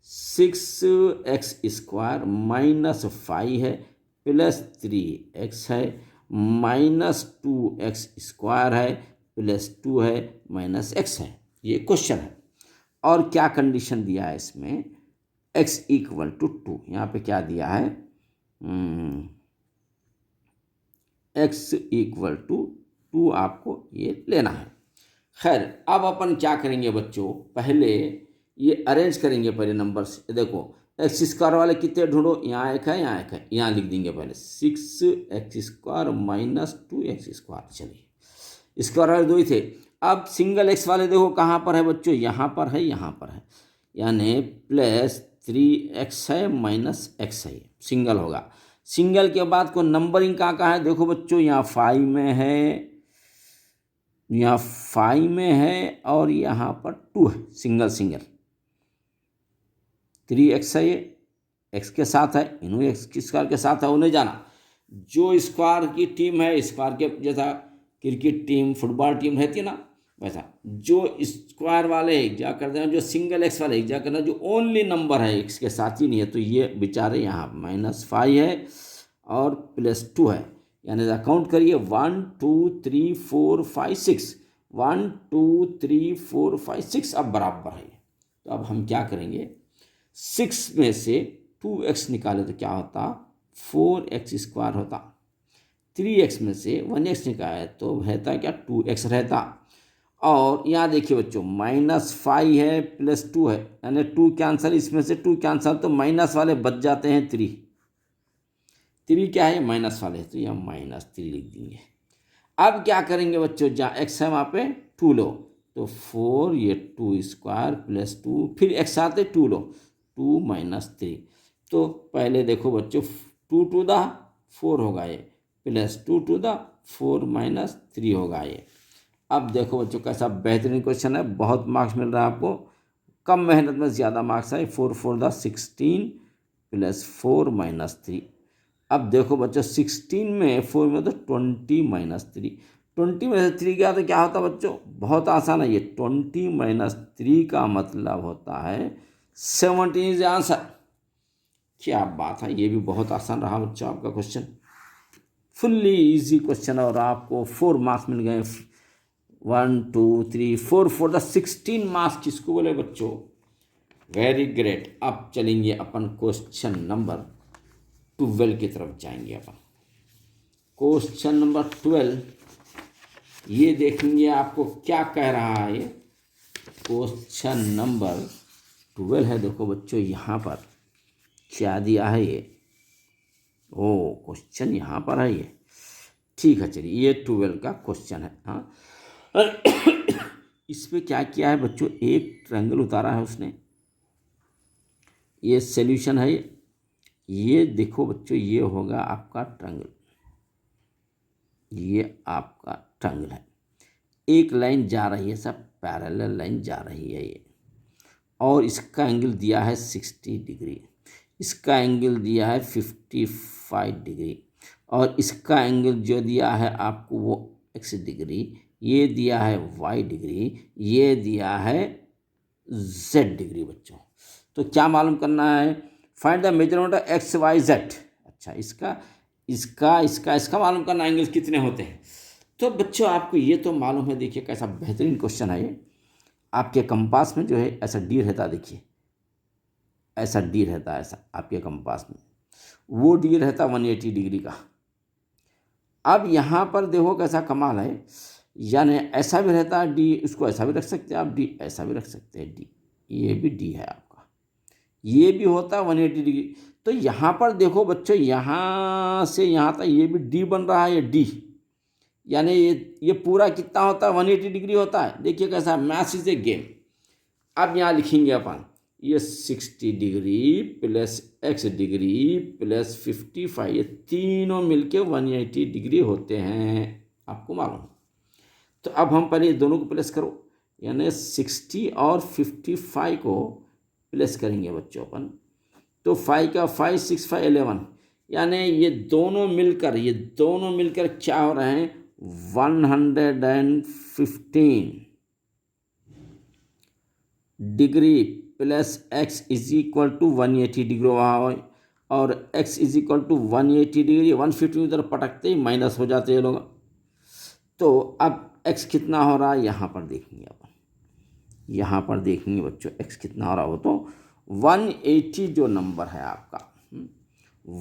6x² माइनस 5 है प्लस 3x है माइनस 2x² है प्लस 2 है माइनस x है, ये क्वेश्चन है। और क्या कंडीशन दिया है इसमें, x इक्वल टू 2, यहाँ पे क्या दिया है, x इक्वल टू 2 आपको ये लेना है। खैर अब अपन क्या करेंगे बच्चों, पहले ये अरेंज करेंगे पहले नंबर्स। देखो x² वाले कितने ढूंढो, यहाँ एक है यहाँ एक है, यहाँ लिख देंगे पहले 6x² माइनस 2x²। चलिए स्क्वायर वाले 2 ही थे। अब सिंगल x वाले देखो कहाँ पर है बच्चों, यहाँ पर है यहाँ पर है, यानी प्लस 3x है माइनस x है, सिंगल होगा। सिंगल के बाद को नंबरिंग कहाँ है, देखो बच्चों यहाँ 5 में है, यहाँ 5 में है और यहाँ पर 2 है, सिंगल सिंगल। 3x है, ये x के साथ है, इन्हों x² के साथ है, उन्हें जाना। जो स्क्वायर की टीम है, स्क्वायर के जैसा क्रिकेट टीम फुटबॉल टीम रहती है ना, वैसा जो स्क्वायर वाले एक जा करते हैं, जो सिंगल x वाले एक जा करना, जो ओनली नंबर है x के साथ ही नहीं है, तो ये बेचारे यहाँ -5 है और प्लस 2 है, यानी काउंट करिए 1 2 3 4 5 6, 1 2 3 4 5 6 अब बराबर है। तो अब हम क्या करेंगे, 6 में से 2x निकाले तो क्या होता, 4x² होता। 3x में से 1x निकाले तो रहता क्या, 2x रहता। और यहाँ देखिए बच्चों -5 है प्लस 2 है, यानी 2 कैंसल, इसमें से 2 कैंसल तो माइनस वाले बच जाते हैं 3 क्या है माइनस वाले, तो यहाँ -3 लिख देंगे। अब क्या करेंगे बच्चों, जहाँ x है वहाँ पे 2 लो, तो 4 ये 2² प्लस 2, फिर x आते 2 लो, 2 -3। तो पहले देखो बच्चों 2 टू द 4 होगा ये, प्लस 2 टू द 4 -3 होगा ये। अब देखो बच्चों कैसा बेहतरीन क्वेश्चन है, बहुत मार्क्स मिल रहा है आपको, कम मेहनत में ज़्यादा मार्क्स है। 4 4 द 16 प्लस 4 -3। अब देखो बच्चों 16 में 4 में तो 20 -3, 20 में से 3 गया तो क्या होता बच्चों, बहुत आसान है ये, 20 - 3 का मतलब होता है 17 इज आंसर। क्या बात है, ये भी बहुत आसान रहा बच्चों आपका क्वेश्चन, फुल्ली इजी क्वेश्चन, और आपको 4 मार्क्स मिल गए। 1 2 3 4 4 द 16 मार्क्स किसको बोले बच्चों, वेरी ग्रेट। अब चलेंगे अपन क्वेश्चन नंबर 12 की तरफ जाएंगे अपन। क्वेश्चन नंबर 12 ये देखेंगे आपको क्या कह रहा है। ये क्वेश्चन नंबर 12 है, देखो बच्चों यहाँ पर क्या दिया है ये, ओ क्वेश्चन यहाँ पर है ये, ठीक है चलिए ये 12 का क्वेश्चन है। हाँ इस पे क्या किया है बच्चों, एक ट्रायंगल उतारा है उसने, ये सॉल्यूशन है। ये देखो बच्चों ये होगा आपका ट्रायंगल, ये आपका ट्रायंगल है, एक लाइन जा रही है, सब पैरेलल लाइन जा रही है ये, और इसका एंगल दिया है 60 डिग्री, इसका एंगल दिया है 55 डिग्री, और इसका एंगल जो दिया है आपको वो x डिग्री, ये दिया है y डिग्री, ये दिया है z डिग्री बच्चों। तो क्या मालूम करना है, find the measurement of X Y Z. अच्छा इसका मालूम करना एंगल्स कितने होते हैं। तो बच्चों आपको ये तो मालूम है, देखिए कैसा बेहतरीन क्वेश्चन है ये। आपके कंपास में जो है ऐसा डी रहता है, देखिए ऐसा डी रहता है, ऐसा आपके कंपास में वो डी रहता 180 डिग्री का। अब यहाँ पर देखो कैसा कमाल है, यानी ऐसा भी रहता है डी, इसको ऐसा भी रख सकते हैं आप, डी ऐसा भी रख सकते हैं, डी ये भी डी है आपका, ये भी होता है 180 डिग्री। तो यहाँ पर देखो बच्चों यहाँ से यहाँ तक ये भी डी बन रहा है, ये डी, यानी ये पूरा कितना होता है 180 डिग्री होता है। देखिए कैसा, मैथ्स इज ए गेम। अब यहाँ लिखेंगे अपन ये 60 degree plus x degree plus 55, ये तीनों मिलके 180 डिग्री होते हैं, आपको मालूम। तो अब हम पहले दोनों को प्लस करो, यानी 60 और 55 को प्लस करेंगे बच्चों अपन। तो 5 का 5 6 5 11, यानी ये दोनों मिलकर क्या हो रहे हैं, 115 degree plus x is equal to 180 degree वहाँ, और x is equal to 180 degree, 150 उधर पटकते ही माइनस हो जाते हैं लोग। तो अब x कितना हो रहा है यहाँ पर देखेंगे, अपन यहाँ पर देखेंगे बच्चों x कितना हो रहा हो, तो 180 जो नंबर है आपका,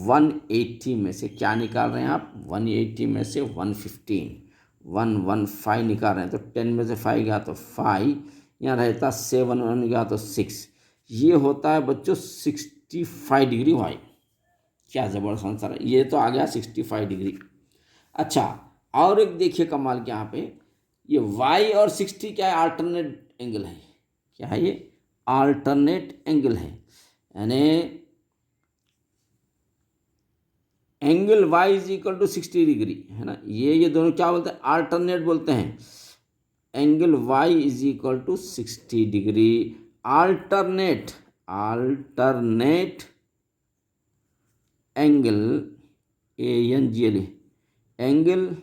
180 में से क्या निकाल रहे हैं आप, 180 में से 115 निकाल रहे हैं, तो 10 में से 5 गया तो 5, यहाँ रहता 7 गया तो 6, ये होता है बच्चों 65 डिग्री वाई। क्या ज़बरदस्त आंसर है, ये तो आ गया 65 डिग्री। अच्छा, और एक देखिए कमाल के यहाँ पे, ये y और 60 क्या है, अल्टरनेट एंगल है। क्या है ये, अल्टरनेट एंगल है, यानी angle y is equal to 60 degree है ना, ये दोनों क्या बोलते हैं, अल्टरनेट बोलते हैं। Angle y is equal to 60 degree, alternate angle ANGL angle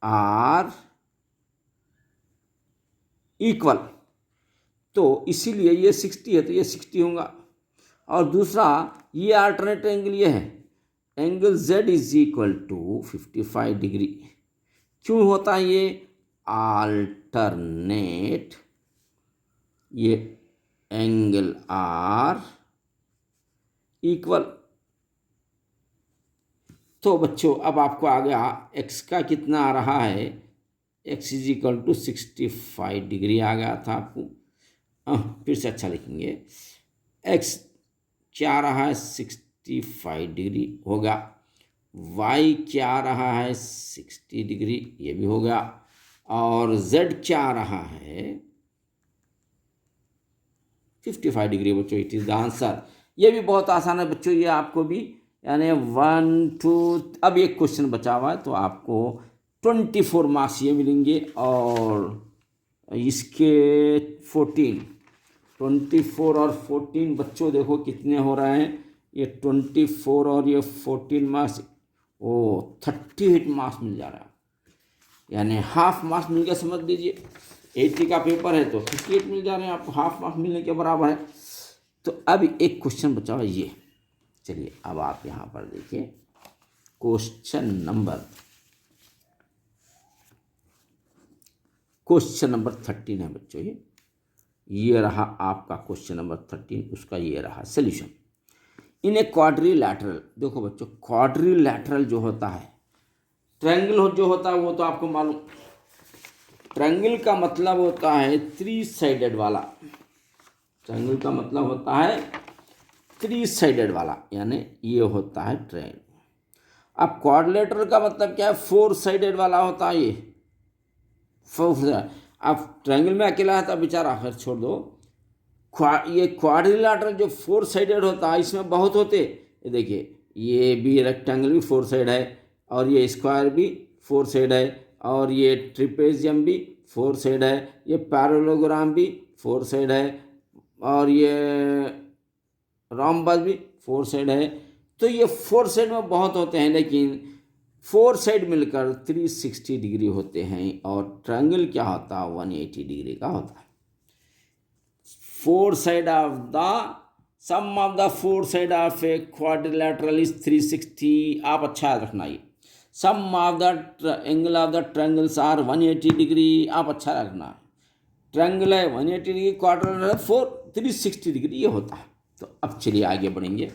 are equal, तो इसीलिए ये 60 है तो ये 60 होगा। और दूसरा ये अल्टरनेट एंगल ये है, angle Z is equal to 55 degree. क्यों होता है ये, अल्टरनेट ये एंगल आर इक्वल। तो बच्चों अब आपको आ गया x का कितना आ रहा है, x is equal to 65 degree आ गया था आपको। फिर से अच्छा लिखेंगे, x क्या रहा है 65 डिग्री होगा, y क्या रहा है 60 डिग्री, ये भी हो गया, और z क्या रहा है 55 डिग्री। बच्चों इट इज द आंसर। ये भी बहुत आसान है बच्चों, ये आपको भी यानी 1 2, अब एक क्वेश्चन बचा हुआ है तो आपको 24 मार्क्स ये मिलेंगे, और इसके 24 और 14 बच्चों देखो कितने हो रहे हैं, ये 24 और ये 14 मार्क्स, ओ 38 मार्क्स मिल जा रहा है, यानी हाफ मार्क्स मिल गया, समझ लीजिए 80 का पेपर है तो 58 मिल जा रहे हैं आपको, हाफ मार्क्स मिलने के बराबर है। तो अब एक क्वेश्चन बचा हुआ ये, चलिए अब आप यहाँ पर देखिए क्वेश्चन नंबर 13 है बच्चों, ये रहा आपका क्वेश्चन नंबर 13, उसका ये रहा सॉल्यूशन। इन ए क्वाड्रिलैटरल, देखो बच्चों क्वाड्रिलैटरल जो होता है, ट्रायंगल जो होता है वो तो आपको मालूम, ट्रायंगल का मतलब होता है 3 साइडेड वाला, ट्रायंगल का मतलब होता है 3 साइडेड वाला, यानी ये होता है ट्रायंगल। अब क्वाड्रिलेटरल का मतलब क्या है, 4 साइडेड वाला होता है ये 4। अब ट्रायंगल में अकेला है तो बेचारा फिर छोड़ दो, ये क्वाड्रिलेटरल जो 4 साइडेड होता है इसमें बहुत होते, ये देखिए ये भी रेक्टेंगल भी 4 साइड है, और ये स्क्वायर भी 4 साइड है, और ये ट्रिपेजियम भी 4 साइड है, ये पैरेललोग्राम भी 4 साइड है, और ये रोम्बस भी 4 साइड है। तो ये 4 साइड में बहुत होते हैं, लेकिन 4 साइड मिलकर 360 डिग्री होते हैं, और ट्रायंगल क्या होता है 180 डिग्री का होता है। 4 side of the sum of the 4 side of a quadrilateral is 360। आप अच्छा याद रखना, ये sum of the angle of the triangles are 180 degree, आप अच्छा रखना, ट्रायंगल है 180 डिग्री, क्वाड्रिलेटरल 360 डिग्री ये होता है। तो अब चलिए आगे बढ़ेंगे,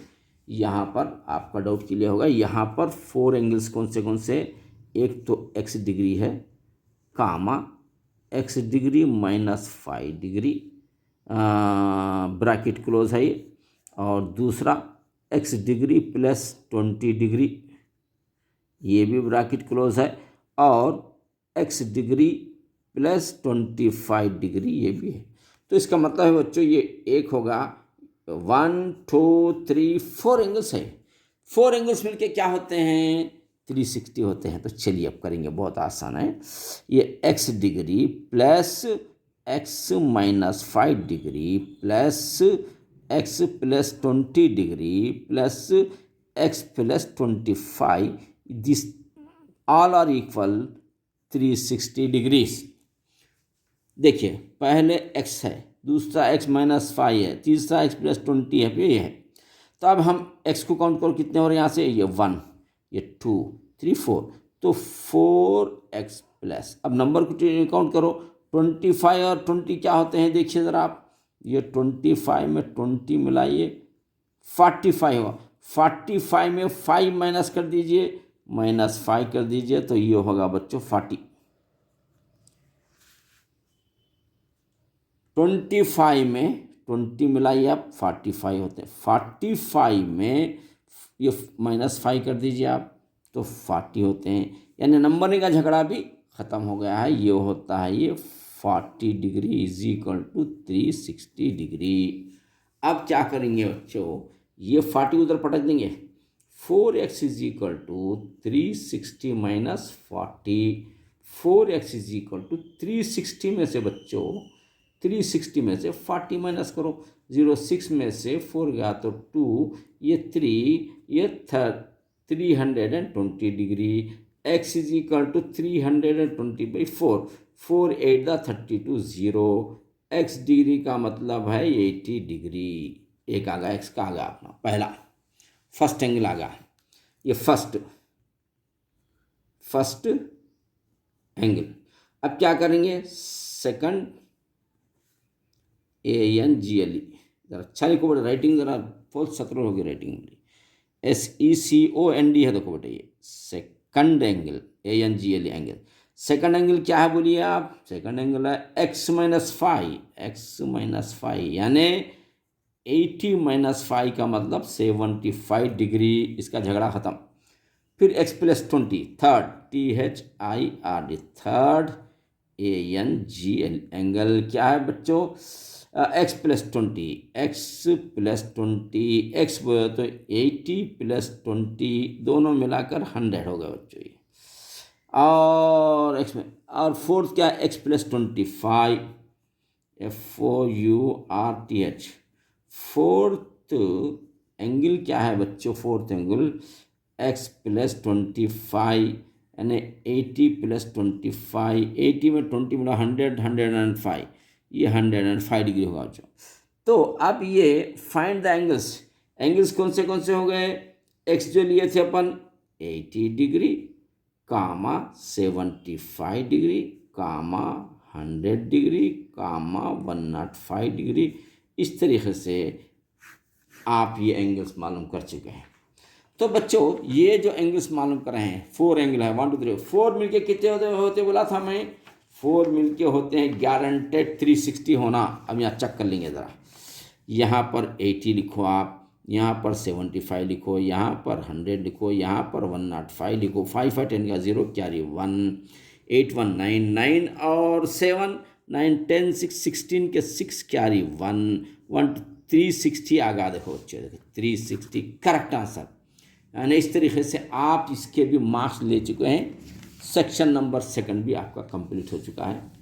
यहाँ पर आपका डाउट क्लियर होगा। यहाँ पर 4 एंगल्स कौन से, एक तो x डिग्री है कामा x degree -5 degree, bracket close है ये, और दूसरा x डिग्री +20 डिग्री, ये भी ब्रैकेट क्लोज है, और x डिग्री +25 डिग्री ये भी है। तो इसका मतलब है बच्चों ये एक होगा 1 2 3 4 एंगल्स है, 4 एंगल्स मिलके क्या होते हैं 360 होते हैं। तो चलिए अब करेंगे, बहुत आसान है। ये x degree plus x -5 degree plus x +20 degree plus x plus 25, this all are equal 360 degrees. देखिए पहले x है, दूसरा x माइनस 5 है, तीसरा x प्लस 20 है, ये है। तो अब हम x को काउंट करो कितने हो रहे हैं यहाँ से, ये 1, ये 2, 3, 4, तो 4x प्लस, अब नंबर को काउंट करो, 25 और 20 क्या होते हैं देखिए ज़रा आप, ये 25 में 20 मिलाइए 45 होगा, 45 में 5 माइनस कर दीजिए, -5 कर दीजिए, तो ये होगा बच्चों 40। 25 में 20 मिलाइए आप, 45 होते हैं, 45 में ये -5 कर दीजिए आप, तो 40 होते हैं, यानी नंबरिंग का झगड़ा भी ख़त्म हो गया है। ये होता है ये 40 degree is equal to 360 degree. अब क्या करेंगे बच्चों, ये 40 उधर पटक देंगे, 4x is equal to 360 minus 40, 4x is equal to 360 में से बच्चों 360 में से 40 माइनस करो, 06 में से 4 गया तो 2, ये 3, ये 320 degree, x is equal to 320/4, 4 8 32 0, x degree का मतलब है 80 डिग्री। एक आ गया x का, आ गया अपना पहला फर्स्ट एंगल आ गया, ये फर्स्ट एंगल। अब क्या करेंगे, सेकंड ANGLE, जरा अच्छा लिखो बेटा, राइटिंग जरा बहुत सत्रह होगी राइटिंग मेरी, SECOND है, देखो बेटा ये second angle, ANGLE angle. Second angle क्या है बोलिए आप, सेकंड एंगल है x माइनस 5, यानी 80 माइनस 5 का मतलब 75 डिग्री, इसका झगड़ा खत्म। फिर x plus 20, third THIRD, third ANGL angle क्या है बच्चों, x प्लस 20, x तो 80 प्लस 20 दोनों मिलाकर 100 हो गए बच्चों ये। और x में, और फोर्थ क्या है, x plus 25, FOURTH, fourth angle क्या है बच्चों, फोर्थ एंगल x प्लस 25, यानी 80 प्लस 25, 80 में 20 मिला 100, 105, ये 105 डिग्री होगा बच्चों। तो अब ये फाइंड द एंगल्स कौन से हो गए, x जो लिए थे अपन 80 डिग्री, कामा 75 डिग्री, कामा 100 डिग्री, कामा 105 डिग्री। इस तरीके से आप ये एंगल्स मालूम कर चुके हैं। तो बच्चों ये जो एंगल्स मालूम कर रहे हैं, 4 एंगल है, 1 2 3, 4 मिलके कितने होते बोला था मैं, 4 मिलके होते हैं गारंटेड 360 होना। अब यहाँ चेक कर लेंगे ज़रा, यहाँ पर 80 लिखो आप, यहाँ पर 75 लिखो, यहाँ पर 100 लिखो, यहाँ पर 105 लिखो, 5 5 10 का 0 कैरी 1, 8 1 9 9 और 7 9 10 6 16 के 6 कैरी 1 1 360 आगा देखो बच्चों, देखो 360 करेक्ट आंसर। यानी इस तरीके से आप इसके भी मार्क्स ले चुके हैं। सेक्शन नंबर 2 भी आपका कंप्लीट हो चुका है।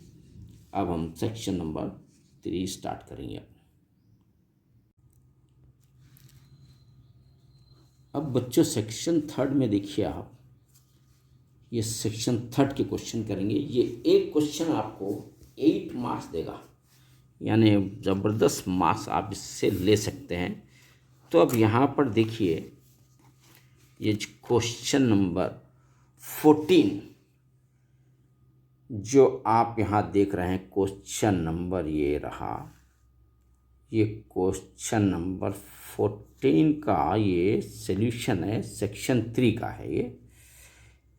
अब हम सेक्शन नंबर 3 स्टार्ट करेंगे। अब बच्चों सेक्शन 3 में देखिए आप, ये सेक्शन 3 के क्वेश्चन करेंगे। ये एक क्वेश्चन आपको 8 मार्क्स देगा, यानी ज़बरदस्त मार्क्स आप इससे ले सकते हैं। तो अब यहाँ पर देखिए, ये क्वेश्चन नंबर 14 जो आप यहाँ देख रहे हैं, क्वेश्चन नंबर ये रहा, ये क्वेश्चन नंबर 14 का ये सॉल्यूशन है, सेक्शन 3 का है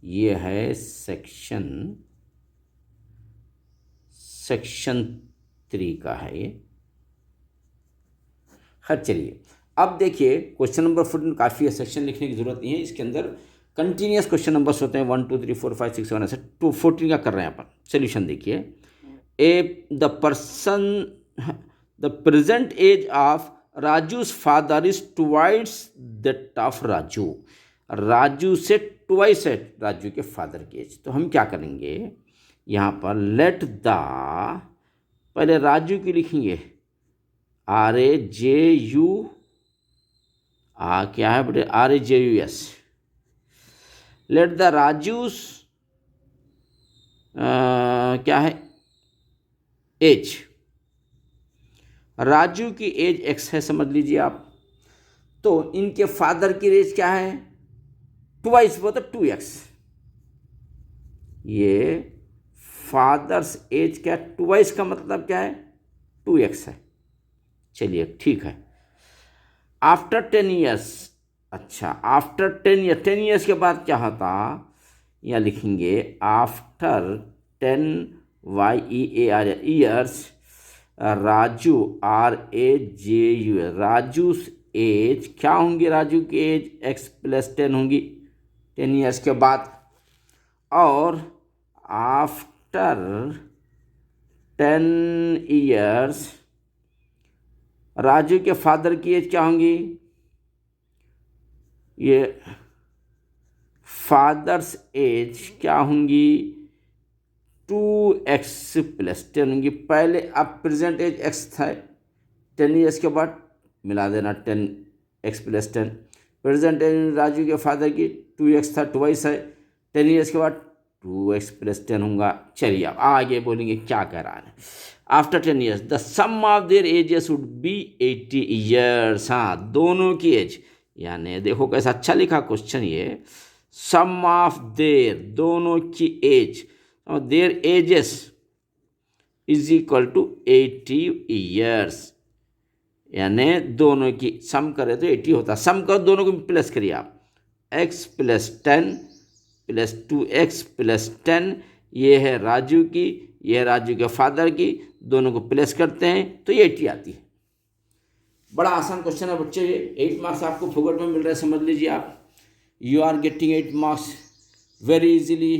ये है सेक्शन 3 का है ये। खैर चलिए, अब देखिए क्वेश्चन नंबर 14 काफ़ी है, सेक्शन लिखने की ज़रूरत नहीं है। इसके अंदर कंटिन्यूस क्वेश्चन नंबर्स होते हैं, 1 2 3 4 5 6 7 ऐसे। 14 का कर रहे हैं अपन। सोल्यूशन देखिए, the present age of Raju's father is twice that of Raju. Raju से ट्वाइस है राजू के फादर की एज। तो हम क्या करेंगे यहाँ पर, लेट द, पहले राजू की लिखेंगे RAJU, क्या है बेटे, RAJUS। लेट द राजूस क्या है, एज, राजू की एज x है समझ लीजिए आप। तो इनके फादर की एज क्या है, ट्वाइस, वो तो 2x। ये फादर्स एज क्या, ट्वाइस का मतलब क्या है, 2x है। चलिए ठीक है। आफ्टर 10 ईयर्स, अच्छा आफ्टर 10 ईयर, 10 ईयर्स के बाद क्या होता, यहाँ लिखेंगे after 10 years, Raju RAJU, Raju's age क्या होंगी, राजू की एज x+10 होंगी 10 ईयर्स के बाद। और आफ्टर 10 ईयर्स राजू के फादर की एज क्या होंगी, ये फादर्स एज क्या होंगी, 2x+10 होंगी। पहले अब प्रेजेंट एज x था, 10 ईयर्स के बाद मिला देना 10x+10। प्रेजेंट एज राजू के फादर की 2x था, ट्वाइस है, 10 ईयर्स के बाद 2x+10 होगा। चलिए अब आगे बोलेंगे क्या कह रहा है। After 10 years the sum of their ages would be 80 years. हाँ, दोनों की एज, यानी देखो कैसा अच्छा लिखा क्वेश्चन ये, सम ऑफ देयर, दोनों की age, their ages is equal to 80 years, यानी दोनों की सम करें तो 80 होता। सम करो, दोनों को प्लस करिए आप, x+10 + 2x+10, ये है राजू की, ये है राजू के फादर की, दोनों को प्लस करते हैं तो ये 80 आती है। बड़ा आसान क्वेश्चन है बच्चे, ये 8 मार्क्स आपको फुकट में मिल रहे हैं, समझ लीजिए आप। You are getting 8 marks very easily.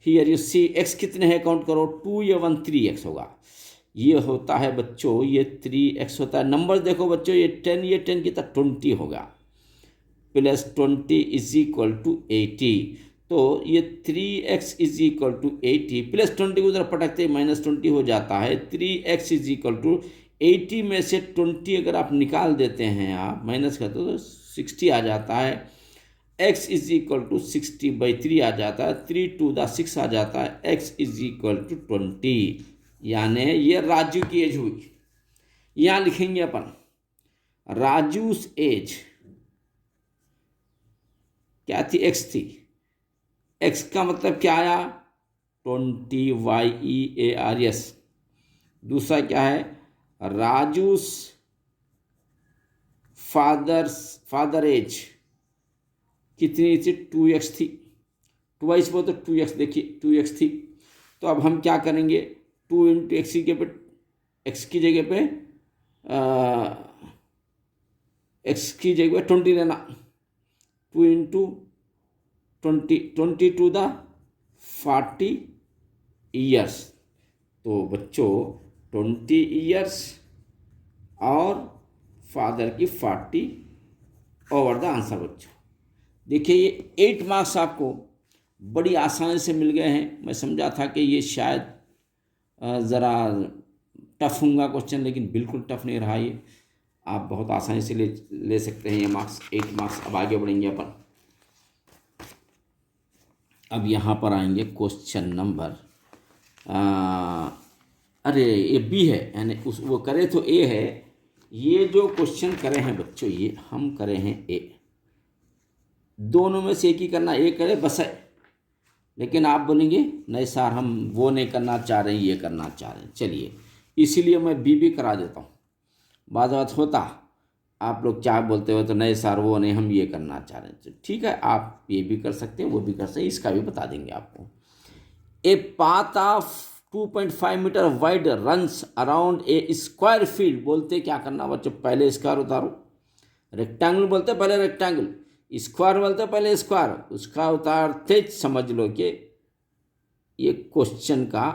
Here you see x कितने हैं, काउंट करो, 2 या 1, 3x होगा। ये होता है बच्चों, ये 3x होता है। नंबर देखो बच्चों, ये 10, ये 10 की तरह 20 होगा, +20 इज इक्वल टू 80। तो ये 3x इज इक्वल टू 80, +20 को उधर पटकते -20 हो जाता है। 3x इज इक्वल टू 80 में से 20 अगर आप निकाल देते हैं, आप माइनस करते हो तो 60 आ जाता है। x इज इक्वल टू 60/3 आ जाता है, 3 2 6 आ जाता है, x इज इक्वल टू 20, यानी ये राजू की एज हुई। यहाँ लिखेंगे अपन राजूस एज क्या थी, x थी, x का मतलब क्या आया, 20 years। दूसरा क्या है, राजूस फादर एज कितनी थी, 2x थी, ट्वाइस वो तो 2x, देखिए 2x थी। तो अब हम क्या करेंगे, 2 × x की जगह पे, x की जगह पे x की जगह पे 20 लेना, 2 × 20, 20 to the 40 ईयर्स। तो बच्चों 20 ईयर्स और फादर की 40 ओवर द आंसर। बच्चों देखिए ये 8 मार्क्स आपको बड़ी आसानी से मिल गए हैं। मैं समझा था कि ये शायद ज़रा टफ होगा क्वेश्चन, लेकिन बिल्कुल टफ नहीं रहा ये, आप बहुत आसानी से ले सकते हैं ये मार्क्स, 8 मार्क्स। अब आगे बढ़ेंगे अपन, अब यहाँ पर आएंगे क्वेश्चन नंबर अरे ये बी है, यानी उस वो करे तो ए है। ये जो क्वेश्चन करे हैं बच्चों, ये हम करे हैं ए, दोनों में से एक ही करना, ए करे बस है। लेकिन आप बोलेंगे नहीं सर हम वो नहीं करना चाह रहे हैं, ये करना चाह रहे हैं। चलिए इसीलिए मैं बी भी करा देता हूँ। बात होता आप लोग क्या बोलते हो तो नहीं सर वो नहीं, हम ये करना चाह रहे हैं, तो ठीक है आप ये भी कर सकते हैं, वो भी कर सकते हैं, इसका भी बता देंगे आपको। A path of 2.5 metre wide runs around a square field. बोलते क्या करना बच्चों, पहले स्क्वायर उतारो, रेक्टेंगल बोलते पहले रेक्टेंगल, स्क्वायर बोलते पहले स्क्वायर, उसका उतारते समझ लो कि ये क्वेश्चन का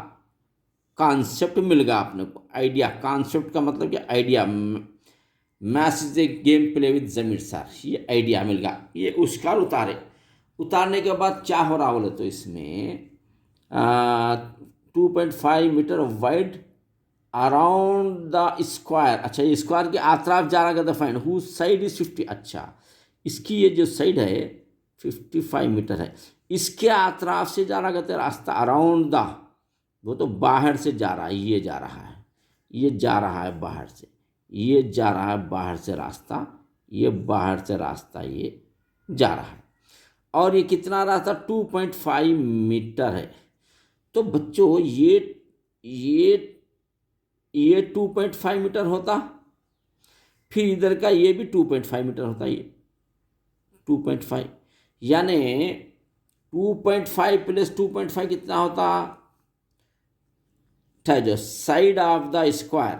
कॉन्सेप्ट मिल गया आपने को, आइडिया। कॉन्सेप्ट का मतलब क्या, idea. Maths is a game play with Zameer sir, ये आइडिया मिल गया। ये उसका उतारने के बाद क्या हो रहा बोले तो इसमें 2.5 metre wide around the square, अच्छा ये स्क्वायर के आत्राफ जा रहा कहता फाइंड हुज साइड इज 50, अच्छा इसकी ये जो साइड है 55 मीटर है, इसके आत्राफ से जा रहा कहते रास्ता अराउंड द, वो तो बाहर से जा रहा है, ये जा रहा है, ये जा रहा है बाहर से, ये जा रहा है बाहर से रास्ता, ये बाहर से रास्ता ये जा रहा है, और ये कितना रास्ता 2.5 मीटर है। तो बच्चों ये 2.5 मीटर होता, फिर इधर का ये भी 2.5 मीटर होता, ये 2.5, यानी 2.5 प्लस 2.5 कितना होता है, जो साइड ऑफ द स्क्वायर,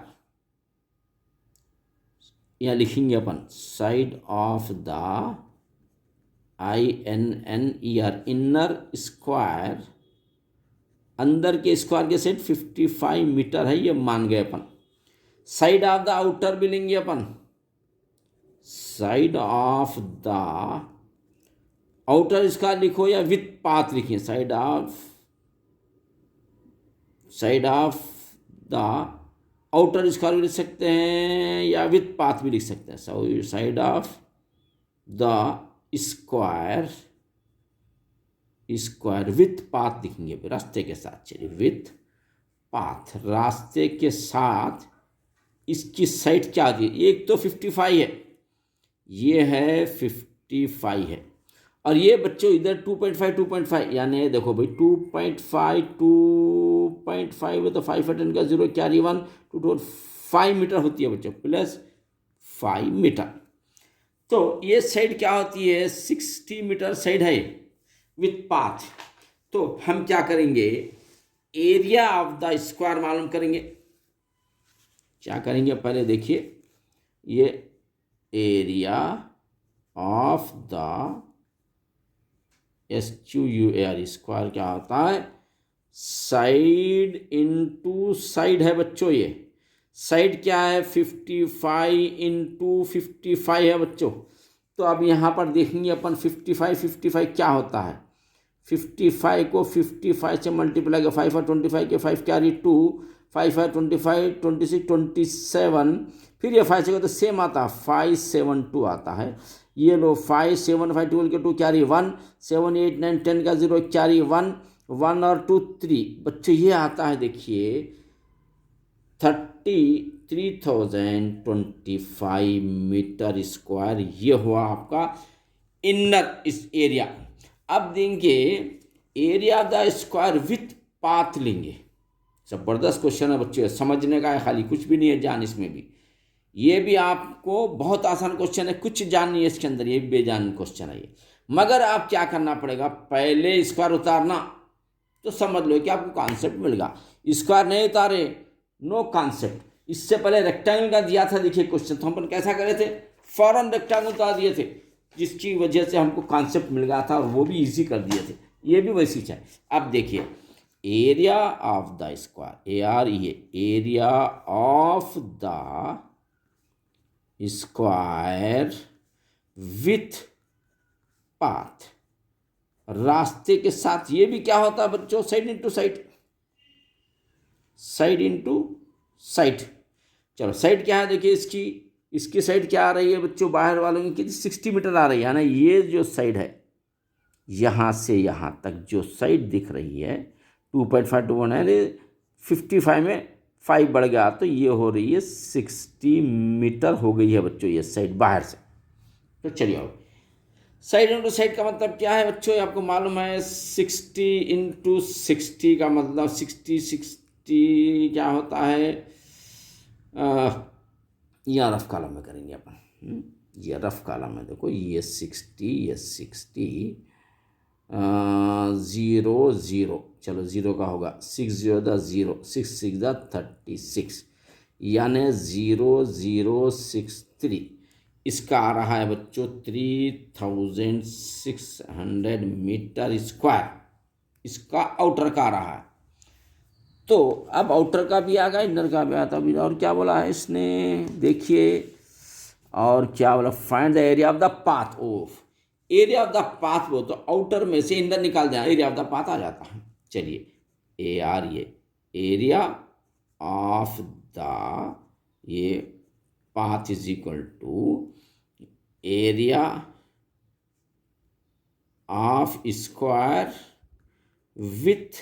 यहाँ लिखेंगे अपन side of the INNER inner square, अंदर के स्क्वायर के साइड 55 मीटर है, ये मान गए अपन। साइड ऑफ द आउटर भी लेंगे अपन, side of the outer square लिखो या विथ पाथ लिखिए, side of the outer square भी लिख सकते हैं या विथ पाथ भी लिख सकते हैं। Side of the square with path लिखेंगे, रास्ते के साथ, चलिए विथ पाथ, रास्ते के साथ इसकी साइड क्या आती है, एक तो 55 है, ये है 55 है, और ये बच्चों इधर 2.5 यानी देखो भाई 2.5 है तो 5 10 का 0 कैरी 1 5 मीटर होती है बच्चों, प्लस 5 मीटर। तो ये साइड क्या होती है 60 मीटर साइड है विथ पाथ। तो हम क्या करेंगे, एरिया ऑफ द स्क्वायर मालूम करेंगे। क्या करेंगे, पहले देखिए ये area of the SQUAR square क्या होता है, साइड इनटू साइड है बच्चों, ये साइड क्या है 55 इंटू 55 है बच्चों। तो अब यहाँ पर देखेंगे अपन 55 क्या होता है, 55 को 55 से मल्टीप्लाई किया, 5 और 25 के 5 कैरी 2, 5 और 25 26 27, फिर ये 5 से तो सेम आता है 572 आता है। ये लो 5 7 5 12 के 2 कैरी 1, 7 8 9 10 का 0 कैरी 1 1 और 2 3 बच्चों, ये आता है देखिए 33,025 मीटर स्क्वायर, ये हुआ आपका इनर इस एरिया। अब देंगे area of the square with path लेंगे। जबरदस्त क्वेश्चन है बच्चों, समझने का है खाली, कुछ भी नहीं है जान इसमें भी। ये भी आपको बहुत आसान क्वेश्चन है, कुछ जान नहीं है इसके अंदर, ये भी बेजान क्वेश्चन है ये। मगर आप क्या करना पड़ेगा, पहले स्क्वायर उतारना तो समझ लो कि आपको कॉन्सेप्ट मिलेगा। स्क्वायर नहीं उतारे नो कॉन्सेप्ट। इससे पहले रेक्टेंगल का दिया था देखिए क्वेश्चन, तो हम अपन कैसा करे थे, फौरन रेक्टेंगल उतार दिए थे, जिसकी वजह से हमको कॉन्सेप्ट मिल गया था और वो भी इजी कर दिए थे। ये भी वैसी है। अब देखिए area of the square, area of the square with path, रास्ते के साथ, ये भी क्या होता है बच्चों, side into side, side into side. चलो साइड क्या है देखिए, इसकी साइड क्या आ रही है बच्चों, बाहर वालों की कितनी 60 मीटर आ रही है ना। ये जो साइड है यहाँ से यहाँ तक जो साइड दिख रही है 2.5 to 1 है, 55 में 5 बढ़ गया तो ये हो रही है 60 मीटर हो गई है बच्चों ये साइड बाहर से। तो चलिए आओ, साइड इंटू साइड का मतलब क्या है बच्चों, आपको मालूम है 60 इंटू 60 का मतलब 60 क्या होता है, या रफ कॉलम में करेंगे अपन, ये रफ कॉलम में देखो, ये 60 ये 60 0 0, चलो 0 का होगा 6 0 द 0 6 6 द 36, यानी 0 0 6 3। इसका आ रहा है बच्चों 3600 मीटर स्क्वायर, इसका आउटर का आ रहा है। तो अब आउटर का भी आ गया, इनर का भी आता भी। और क्या बोला है इसने देखिए, और क्या बोला, find the area of the path of, area of the path वो तो आउटर में से इनर निकाल देना, एरिया ऑफ द पाथ आ जाता है। चलिए ये एरिया ऑफ द ये path is equal to area of square with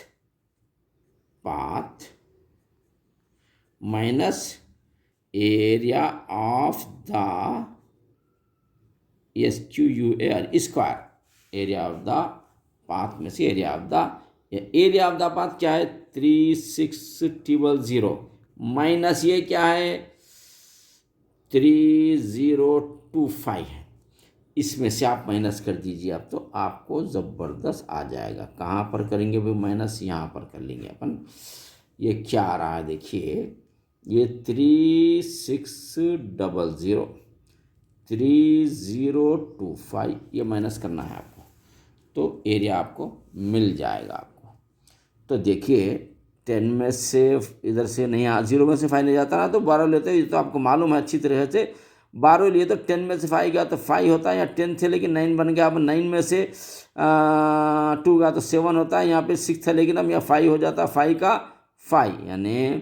path minus area of the SQUAR square, area of the path में से एरिया ऑफ द पाथ क्या है 3600 माइनस ये क्या है 3025 है, इसमें से आप माइनस कर दीजिए अब तो आपको ज़बरदस्त आ जाएगा। कहाँ पर करेंगे भाई माइनस, यहाँ पर कर लेंगे अपन। ये क्या आ रहा है देखिए, ये 3025 ये माइनस करना है आपको, तो एरिया आपको मिल जाएगा आपको। तो देखिए 10 में से इधर से नहीं 0 में से 5 ले जाता ना तो 12 लेते, ये तो आपको मालूम है अच्छी तरह से। 12 लिए तो 10 में से 5 गया तो 5 होता है, या 10 थे लेकिन 9 बन गया। अब 9 में से 2 गया तो 7 होता है, यहाँ पे 6 था लेकिन अब यहाँ 5 हो जाता है, 5 का 5 यानी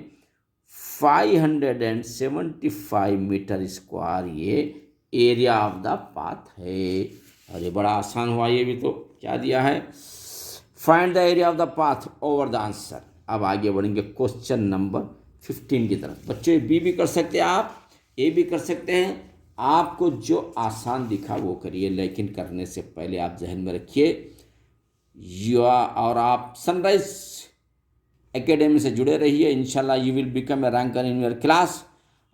575 मीटर स्क्वायर ये एरिया ऑफ द पाथ है। अरे बड़ा आसान हुआ ये भी तो। क्या दिया है, find the area of the path over the answer. अब आगे बढ़ेंगे क्वेश्चन नंबर 15 की तरफ। बच्चों बी भी कर सकते हैं आप, ए भी कर सकते हैं, आपको जो आसान दिखा वो करिए, लेकिन करने से पहले आप जहन में रखिए और आप सनराइज एकेडमी से जुड़े रहिए। इंशाल्लाह you will become a ranker in your class.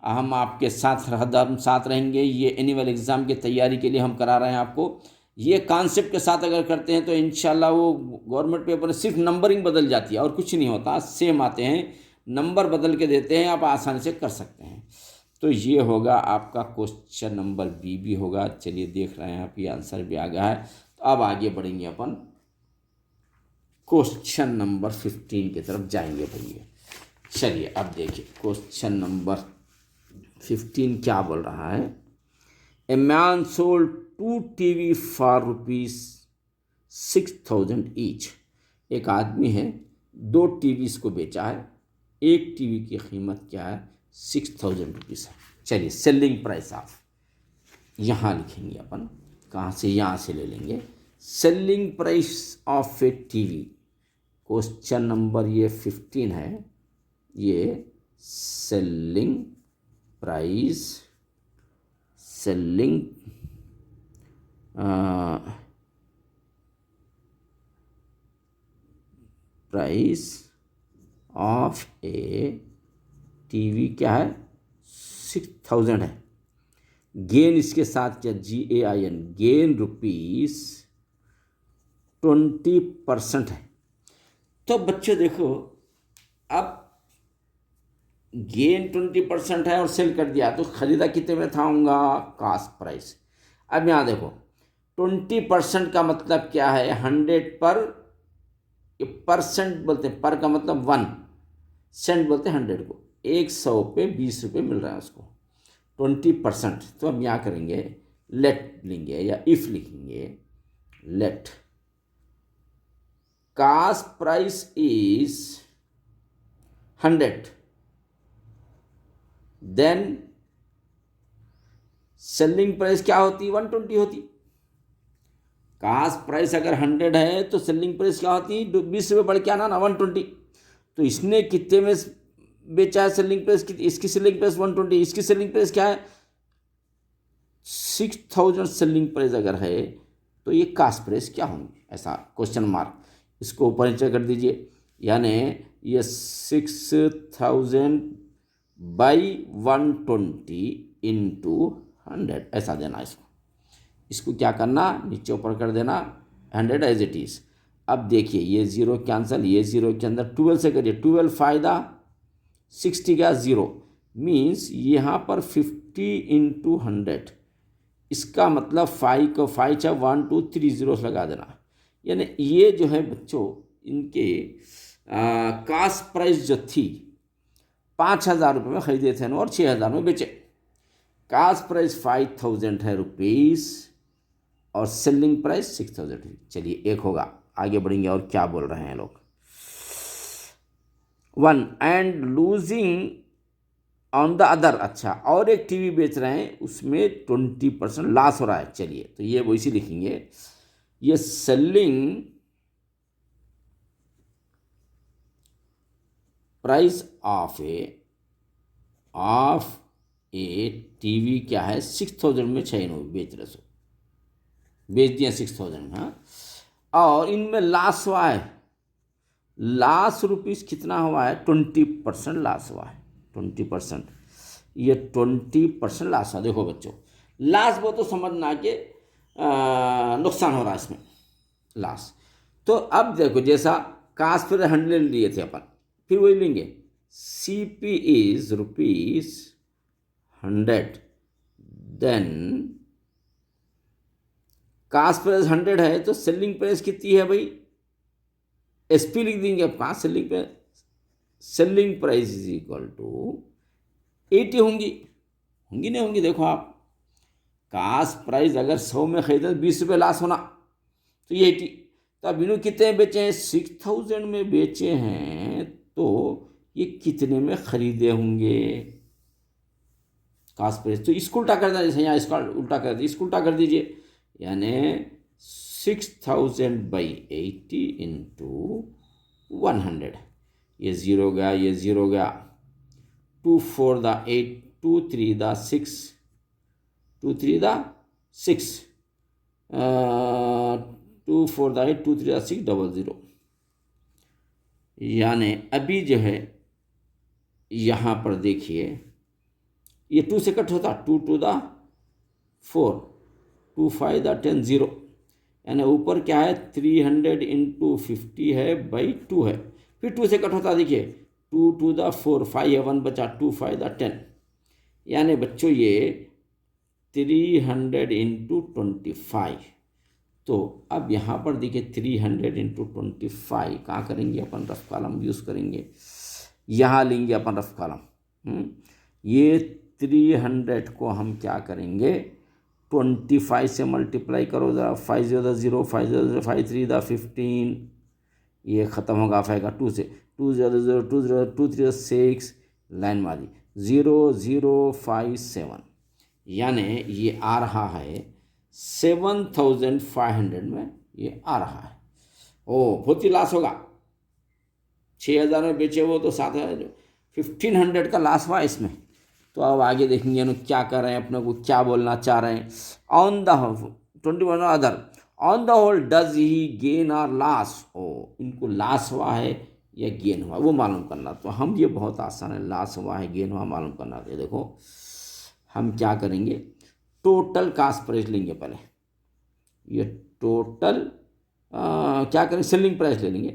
हम आपके साथ हरदम साथ रहेंगे। ये एनुअल एग्ज़ाम की तैयारी के लिए हम करा रहे हैं आपको। ये कॉन्सेप्ट के साथ अगर करते हैं तो इंशाल्लाह वो गवर्नमेंट पेपर में सिर्फ नंबरिंग बदल जाती है और कुछ नहीं होता, सेम आते हैं, नंबर बदल के देते हैं, आप आसानी से कर सकते हैं। तो ये होगा आपका क्वेश्चन नंबर बी भी होगा। चलिए देख रहे हैं आप, ये आंसर भी आ गया है। तो अब आगे बढ़ेंगे अपन क्वेश्चन नंबर 15 की तरफ जाएंगे भैया। चलिए अब देखिए क्वेश्चन नंबर 15 क्या बोल रहा है। A man sold 2 TV for ₹6,000 each. एक आदमी है 2 TVs को बेचा है, एक टीवी की कीमत क्या है 6,000 रुपीज़ है। चलिए सेलिंग प्राइस ऑफ, यहाँ लिखेंगे अपन, कहाँ से, यहाँ से ले लेंगे। Selling price of A TV, question number ये 15 है। ये selling price of A TV क्या है 6,000 है। गेन इसके साथ क्या GAIN, गेन ₹20% है। तो बच्चों देखो, अब गेन 20% है और सेल कर दिया तो खरीदा कितने में था होगा कास्ट प्राइस। अब यहाँ देखो 20% का मतलब क्या है, 100 पर, ये परसेंट बोलते हैं, पर का मतलब 1 सेंट बोलते हैं 100 को। 100 पे 20 रुपये मिल रहा है उसको, 20%। तो अब यहाँ करेंगे लेट लेंगे या इफ लिखेंगे, let cost price is 100, then selling price क्या होती 120 होती। कास्ट प्राइस अगर 100 है तो सेलिंग प्राइस क्या होती 20 रुपये बढ़ के आना ना 120। तो इसने कितने में बेचा है, सेलिंग प्राइस इसकी सेलिंग प्राइस 120, इसकी सेलिंग प्राइस क्या है 6,000 सेलिंग प्राइस अगर है तो ये कास्ट प्राइस क्या होंगी, ऐसा क्वेश्चन मार्क। इसको ऊपर नीचे कर दीजिए, यानी ये 6,000 बाई 120 इंटू 100 ऐसा देना इसको। इसको क्या करना नीचे ऊपर कर देना 100 एज इट इज़। अब देखिए ये 0 कैंसिल, ये 0 के अंदर 12 से करिए, 12 फ़ायदा 60 का 0 मीन्स यहाँ पर 50 इंटू 100, इसका मतलब 5 को 5 चाहे 1 2 3 0 लगा देना। यानी ये जो है बच्चों इनके कास्ट प्राइस जो थी 5,000 रुपये में ख़रीदे थे और 6,000 में बेचे। कास्ट प्राइस 5,000 है रुपीज़ और सेलिंग प्राइस 6,000 है। चलिए एक होगा, आगे बढ़ेंगे और क्या बोल रहे हैं लोग। One and losing on the other. अच्छा, और एक टीवी बेच रहे हैं, उसमें 20% लॉस हो रहा है। चलिए, तो ये वैसे लिखेंगे, ये selling price of A TV क्या है, 6000 में 6 बेच रहे, सो बेच दिया 6000 में। हाँ, और इनमें लॉस हुआ है, लॉस रुपीज़ कितना हुआ है, 20% लॉस हुआ है, 20%। ये 20% लॉस हुआ। देखो बच्चों, लॉस वो तो समझना कि नुकसान हो रहा है इसमें, लॉस। तो अब देखो, जैसा कास्ट फिर 100 लिए थे अपन, फिर वही लेंगे, C P is ₹100, then cost price 100 है, तो सेलिंग प्राइस कितनी है भाई, एस पी लिख देंगे। अब कहाँ selling price, selling price is equal to 80 होंगी, होंगी नहीं होंगी, देखो आप, कास्ट प्राइस अगर 100 में खरीदे तो 20 रुपये लॉस होना, तो ये 80। तो अब इन्होंने कितने बेचे हैं, 6000 में बेचे हैं, तो ये कितने में खरीदे होंगे, कास्ट प्राइस। तो इसको उल्टा कर देना, जैसे यहाँ इसका उल्टा कर दीजिए, इसको उल्टा कर दीजिए, यानी 6000/80 इंटू 100, ये 0 गया, ये 0 गया, 2 4 the 8, 2 3 the 6, 2 3 the 6, 2 4 the 8, 2 3 the 6, 00। यानी अभी जो है यहाँ पर देखिए, ये 2 से कट होता, 2 2 द 4, 2 5 द 10, 0, यानी ऊपर क्या है, 300 इंटू 50 है बाई 2 है, फिर 2 से कट होता, देखिए 2 2 द 4, 5 है, 1 बचा, 2 5 द 10, यानी बच्चों ये 300 इंटू 25। तो अब यहाँ पर देखिए 300 इंटू 25 कहाँ करेंगे अपन, रफ कॉलम यूज़ करेंगे, यहाँ लेंगे अपन रफ कॉलम। ये 300 को हम क्या करेंगे, 25 से मल्टीप्लाई करो ज़रा, 5 0 0, 5 0 5 3 द 15, ये ख़त्म होगा, आएगा 2 से, 2 0 0 2 0 2 3 6, लाइन मारी 0 0 5 7, यानी ये आ रहा है 7500 में, ये आ रहा है। ओ, बहुत ही लॉस होगा, 6000 में बेचे वो तो 7000, 1500 का लॉस हुआ इसमें। तो अब आगे देखेंगे ना क्या कर रहे हैं, अपने को क्या बोलना चाह रहे हैं। ऑन द 21 अदर, on the whole does he gain और लॉस, ओ इनको लॉस हुआ है या गेन हुआ वो मालूम करना। तो हम, ये बहुत आसान है, लॉस हुआ है गेन हुआ मालूम करना। तो देखो हम क्या करेंगे, टोटल कास्ट प्राइस लेंगे पहले, ये टोटल क्या करें, सेलिंग प्राइस ले लेंगे,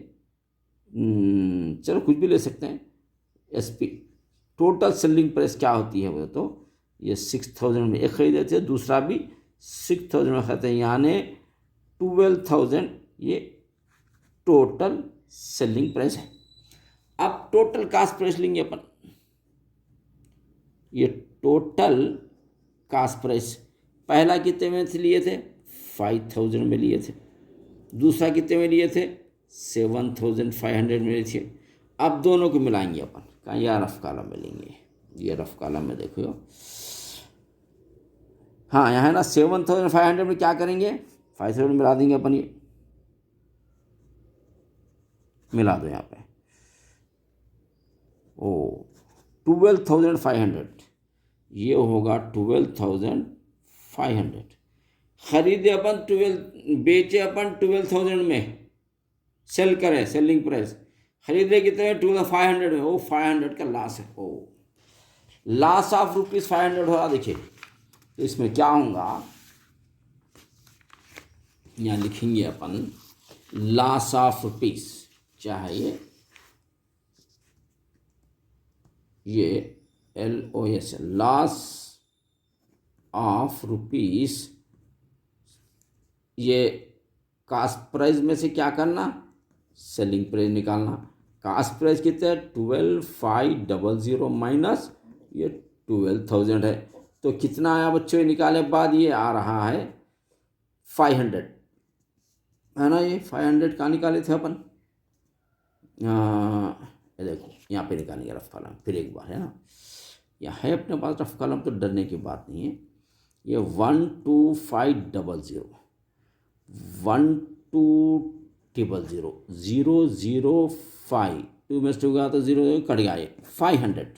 चलो कुछ भी ले सकते हैं, S P. Total selling price क्या होती है वो, तो ये 6000 में एक खरीदे थे, दूसरा भी 6000 में खरीदते हैं, यानी 12000 ये टोटल सेलिंग प्राइस है। अब टोटल कास्ट प्राइस लेंगे अपन, ये टोटल कास्ट प्राइस पहला कितने में लिए थे, 5000 में लिए थे, दूसरा कितने में लिए थे, 7500 में लिए थे। अब दोनों को मिलाएंगे अपन, कहाँ, यहाँ रफ कॉलम में लेंगे, ये रफ कॉलम में देखो, हाँ यहाँ है ना, 7500 में क्या करेंगे, 5000 मिला देंगे अपन, ये मिला दो यहाँ पे, ओ 12500, ये होगा 12500। खरीदे अपन 12, बेचे अपन 12000 में, सेल करें, सेलिंग प्राइस खरीदे कितने, 2500 में, वो 500 का लॉस है, ओ लॉस ऑफ ₹500 हो रहा। देखिए तो इसमें क्या होगा, यहाँ लिखेंगे अपन लॉस ऑफ रुपीस, चाहिए ये LOS, लॉस ऑफ रुपीस, ये कास्ट प्राइस में से क्या करना, सेलिंग प्राइस निकालना। कास्ट प्राइस कितना है, 12500 माइनस ये 12000 है, तो कितना आया बच्चों, निकाले बाद ये आ रहा है 500, है ना, ये 500 कहाँ निकाले थे अपन, ये देखो यहाँ पे निकालेंगे रफ कॉलम फिर एक बार, है ना। यहाँ है अपने पास रफ कॉलम, तो डरने की बात नहीं है। ये 12500 12000 005 2 में से गया तो 0 कट गया, ये 500।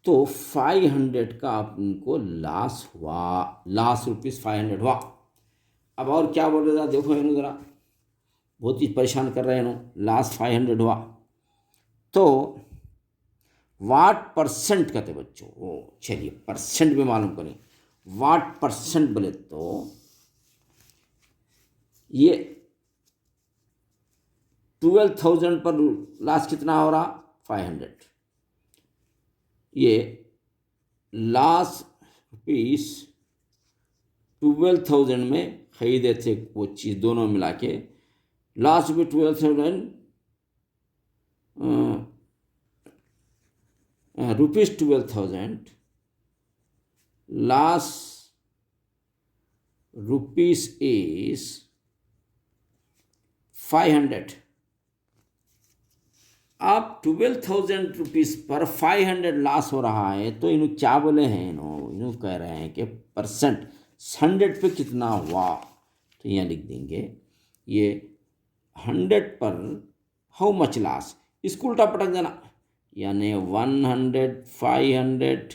तो 500 का आपको लॉस हुआ, लॉस ₹500 हुआ। अब और क्या बोल रहे थे देखो इन्होंने ज़रा, बहुत ही परेशान कर रहे हैं इन्होंने। लॉस 500 हुआ तो वाट परसेंट कहते बच्चों, ओ चलिए परसेंट में मालूम करें। वाट परसेंट बोले तो ये 12,000 पर लॉस कितना हो रहा, 500। ये लॉस ₹12,000 में खरीदे थे वो चीज़, दोनों मिला के लॉस भी 12,000 रुपीज़ 12,000 लॉस रुपीज़ इज 500। अब 12,000 रुपीज़ पर 500 लॉस हो रहा है, तो इन्हों क्या बोले हैं, इन्हों कह रहे हैं कि परसेंट 100 पे कितना हुआ। तो यहाँ लिख देंगे ये 100 पर हाउ मच लॉस, इसको उल्टा पटक देना, यानी 100 500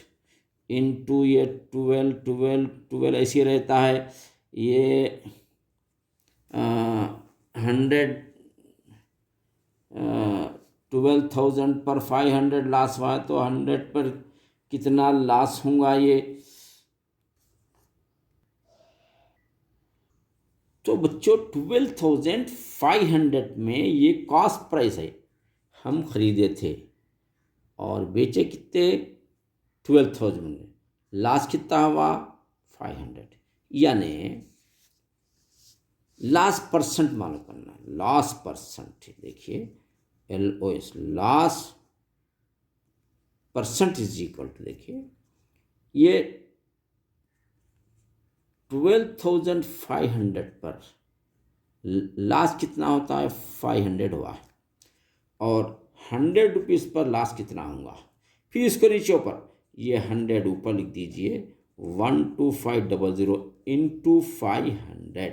इंटू ये 12 12 12 ऐसे रहता है। ये 12,000 पर 500 लॉस हुआ, तो 100 पर कितना लॉस होगा ये। तो बच्चों 12,500 में ये कॉस्ट प्राइस है, हम खरीदे थे और बेचे कितने 12,000 में, लॉस कितना हुआ 500। यानी लॉस परसेंट मालूम करना, लॉस परसेंट देखिए LOS, loss percent is equal to, देखिए ये 12,500 पर लॉस कितना होता है 500 हुआ है, और 100 रुपीज़ पर लॉस कितना होगा। फिर इसको नीचे ऊपर ये 100 ऊपर लिख दीजिए 12500 इंटू 500।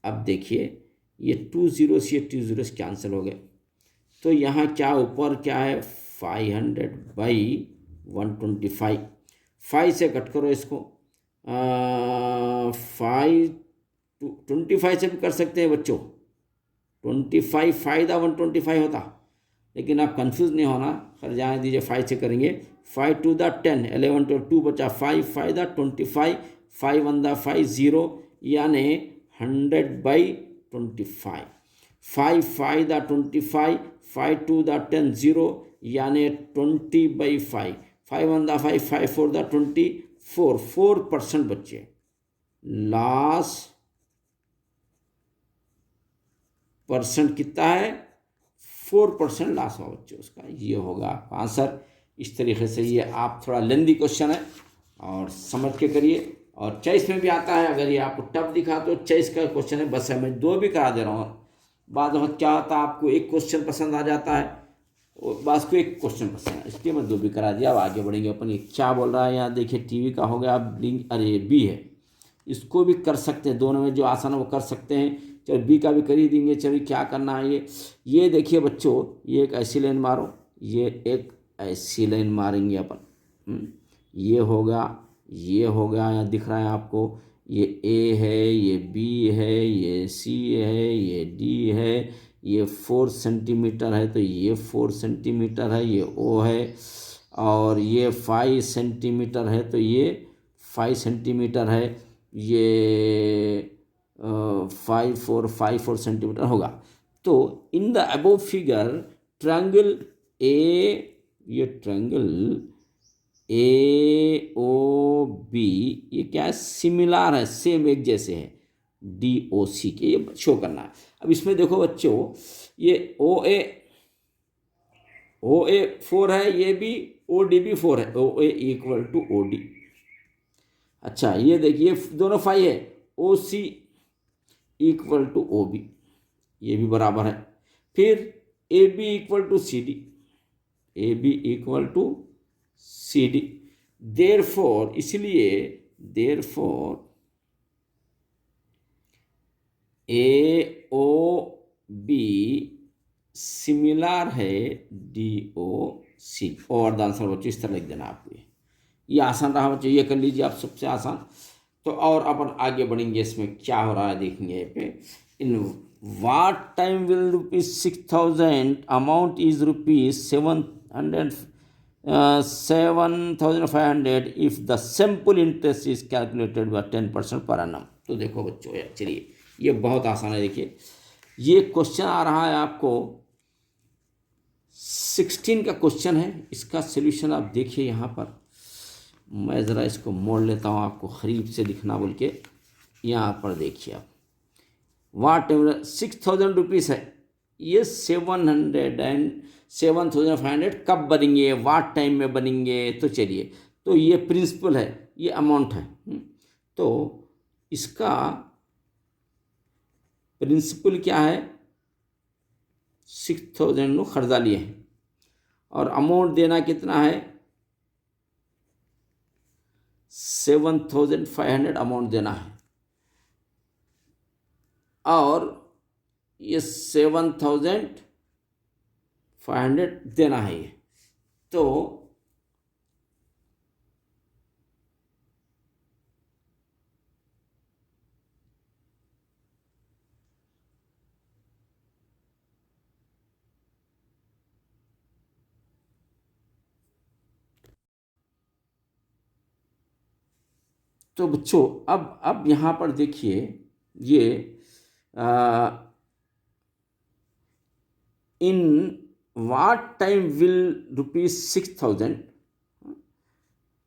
अब देखिए ये 20 से 20 कैंसिल हो गए, तो यहाँ क्या ऊपर क्या है 500 बाई 125, 5 से कट करो इसको, 25 से भी कर सकते हैं बच्चों, 25 फायदा 125 होता, लेकिन आप कंफ्यूज नहीं होना, खैर जाने दीजिए, 5 से करेंगे। 5 टू द 10 11 तो 2 बचा, 5 फायदा 25, 5 1 द 5 0, यानी 100 बाई 25, 5 5 द 25, 5 टू द 10 0, यानी 20 बाई 5, 5 1 द 5, 5 4 द 24, 4% बच्चे लॉस परसेंट कितना है 4% लॉस हुआ बच्चों उसका, ये होगा आंसर। इस तरीके से ये आप थोड़ा लेंदी क्वेश्चन है और समझ के करिए, और चॉइस में भी आता है, अगर ये आपको टफ दिखा तो चॉइस का क्वेश्चन है, बस मैं 2 भी करा दे रहा हूँ। बाद में क्या होता है आपको एक क्वेश्चन पसंद आ जाता है, बस को एक क्वेश्चन पसंद है, इसलिए मैं 2 भी करा दिया। अब आगे बढ़ेंगे अपन। ये क्या बोल रहा है यहाँ देखिए, टीवी का हो गया, अब अरे बी है, इसको भी कर सकते हैं, दोनों में जो आसान है वो कर सकते हैं। चलो बी का भी कर ही देंगे। चलिए क्या करना है, ये देखिए बच्चों, ये एक ऐसी लाइन मारो, ये एक ऐसी लाइन मारेंगे अपन, ये होगा, ये हो गया, यहाँ दिख रहा है आपको, ये ए है, ये बी है, ये सी है, ये डी है, ये 4 सेंटीमीटर है, तो ये 4 सेंटीमीटर है, ये ओ है, और ये 5 सेंटीमीटर है, तो ये 5 सेंटीमीटर है, ये 5 4 सेंटीमीटर होगा। तो in the above figure triangle A, ये ट्रायंगल AOB ये क्या है, सिमिलर है, सेम एक जैसे है DOC के, ये शो करना है। अब इसमें देखो बच्चों, ये OA 4 है, ये भी OD भी 4 है, OA इक्वल टू OD। अच्छा ये देखिए दोनों 5 है, OC इक्वल टू OB, ये भी बराबर है। फिर AB equal to CD, A B equal to C D. Therefore, इसलिए therefore A O B similar है डी ओ सी। और द आंसर बच्चों इस तरह लिख देना आपको। ये आसान रहा बच्चों, ये कर लीजिए आप, सबसे आसान। तो और अपन आगे बढ़ेंगे, इसमें क्या हो रहा है देखेंगे यहाँ पे। इन what time will rupees 6,000 amount is rupees 7,500 if the simple interest is calculated by 10% per annum. तो देखो बच्चों, चलिए ये बहुत आसान है। देखिए ये क्वेश्चन आ रहा है आपको 16 का क्वेश्चन है। इसका सोल्यूशन आप देखिए यहाँ पर। मैं ज़रा इसको मोड़ लेता हूँ आपको करीब से दिखना बोल के। यहाँ पर देखिए आप, वाट 6,000 रुपीज़ है, ये 7,500 कब बनेंगे, वाट टाइम में बनेंगे। तो चलिए, तो ये प्रिंसिपल है, ये अमाउंट है। तो इसका प्रिंसिपल क्या है, 6,000 नो खर्चा लिए हैं, और अमाउंट देना कितना है, 7,500 अमाउंट देना है, और ये 7,500 देना है। ये तो बच्चों अब यहाँ पर देखिए, ये in what time will rupees 6,000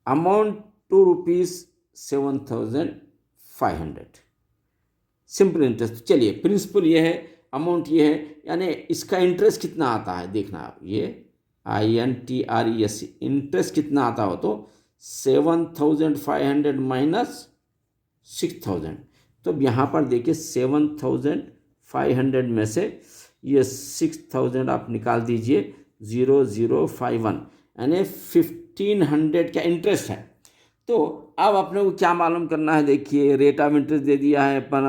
amount to rupees 7,500 simple interest. चलिए प्रिंसिपल ये है, अमाउंट ये है, यानी इसका इंटरेस्ट कितना आता है देखना आप। ये INTRES इंटरेस्ट कितना आता हो, तो 7,500 माइनस 6,000। तो यहाँ पर देखिए 7,500 में से ये 6,000 आप निकाल दीजिए, 0,051, यानी 1,500 का इंटरेस्ट है। तो अब अपने को क्या मालूम करना है, देखिए रेट ऑफ इंटरेस्ट दे दिया है, पर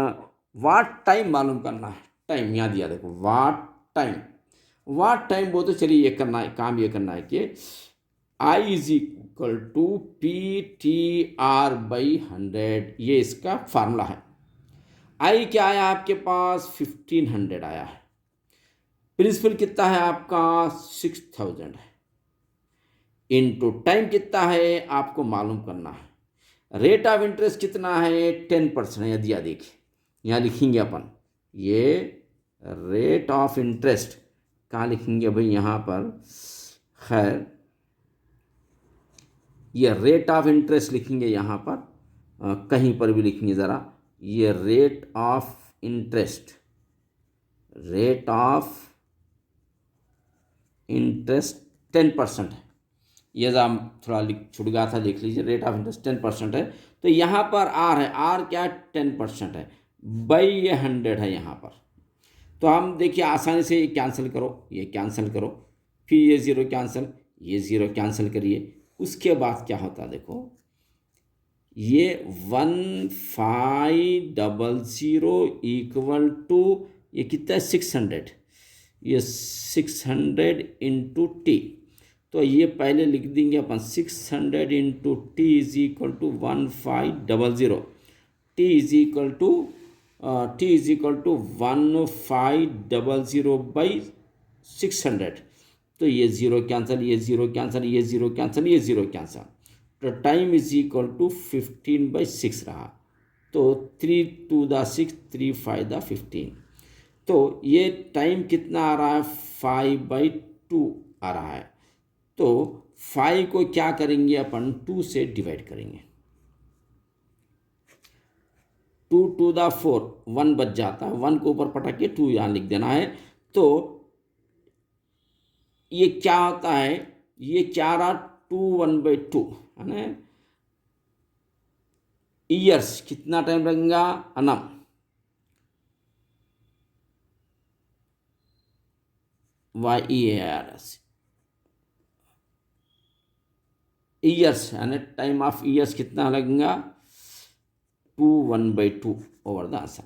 वाट टाइम मालूम करना है। टाइम यहाँ दिया, देखो वाट टाइम, वाट टाइम वो तो चलिए ये करना है, काम ये करना है कि I is equal to PTR/100, ये इसका फार्मूला है। I क्या आया आपके पास, 1,500 आया है। प्रिंसिपल कितना है आपका, 6,000 है। इनटू टाइम कितना है आपको मालूम करना है। रेट ऑफ इंटरेस्ट कितना है, 10% है, दिया देखिए, यहाँ लिखेंगे अपन। ये रेट ऑफ इंटरेस्ट कहाँ लिखेंगे भाई, यहाँ पर, खैर ये रेट ऑफ इंटरेस्ट लिखेंगे यहाँ पर, कहीं पर भी लिखेंगे ज़रा। ये rate of interest, rate of interest 10% है। ये ज़रा थोड़ा छूट गया था, देख लीजिए। रेट ऑफ इंटरेस्ट 10% है। तो यहाँ पर आर है, आर क्या 10% है, बाई ये 100 है यहाँ पर। तो हम देखिए आसानी से ये कैंसिल करो, ये कैंसिल करो, फिर ये ज़ीरो कैंसिल, ये ज़ीरो कैंसिल करिए। उसके बाद क्या होता है देखो, ये 1,500 इक्वल टू ये कितना है, 600, ये 600 इंटू टी। तो ये पहले लिख देंगे अपन, 600 into T is equal to 1,500। T is equal to 1,500 by 600। तो ये ज़ीरो कैंसिल, ये ज़ीरो कैंसिल, ये ज़ीरो कैंसिल, ये ज़ीरो कैंसिल। तो टाइम इज इक्वल टू 15/6 रहा। तो 3×2 = 6, 3×5 = 15। तो ये टाइम कितना आ रहा है, 5/2 आ रहा है। तो 5 को क्या करेंगे अपन, 2 से डिवाइड करेंगे। 2×2 = 4, 1 बच जाता है, 1 को ऊपर पटक के 2 यहाँ लिख देना है। तो ये क्या होता है, ये क्या रहा, 2 1/2 है ना। ईयर्स कितना टाइम लगेगा, अनम YEARS, ईयर्स यानी टाइम ऑफ ईयर्स कितना लगेगा 2 1/2 ओवर द आंसर,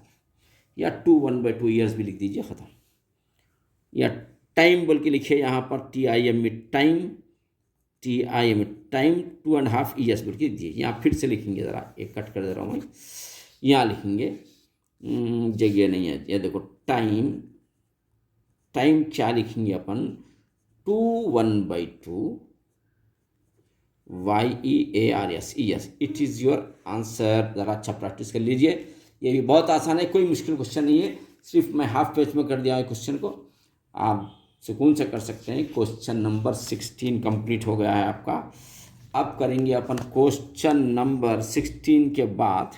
या 2 1/2 ईयर्स भी लिख दीजिए, ख़त्म। या टाइम बोल के लिखिए यहाँ पर TIM में टाइम, TIM टाइम 2.5 ईयर्स बोल के दीजिए। यहाँ फिर से लिखेंगे, ज़रा एक कट कर दे रहा हूँ मैं, यहाँ लिखेंगे, जगह नहीं है, ये देखो टाइम, टाइम क्या लिखेंगे अपन 2 1/2 YEARS years. It is your answer. ज़रा अच्छा प्रैक्टिस कर लीजिए, ये भी बहुत आसान है, कोई मुश्किल क्वेश्चन नहीं है, सिर्फ मैं हाफ पेज में कर दिया हूँ क्वेश्चन को, आप सुकून से कर सकते हैं। क्वेश्चन नंबर 16 कंप्लीट हो गया है आपका। अब करेंगे अपन क्वेश्चन नंबर 16 के बाद,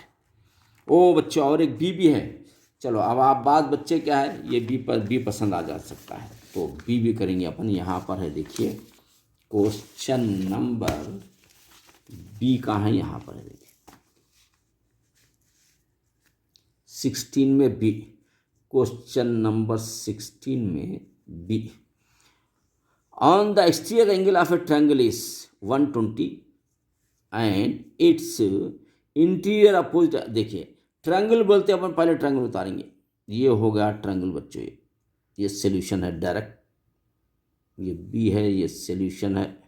ओ बच्चों और एक बी भी है, चलो अब आप बात बच्चे क्या है, ये बी पसंद आ जा सकता है, तो बी भी करेंगे अपन। यहाँ पर है देखिए क्वेश्चन नंबर बी कहाँ है, यहाँ पर है देखिए 16 में बी, क्वेश्चन नंबर 16 में बी। On the exterior angle of a triangle is 120 and its interior opposite, देखिए ट्रायंगल बोलते हैं अपन, पहले ट्रायंगल उतारेंगे, ये हो गया ट्रायंगल बच्चों, ये सॉल्यूशन है डायरेक्ट, ये बी है, ये सॉल्यूशन है,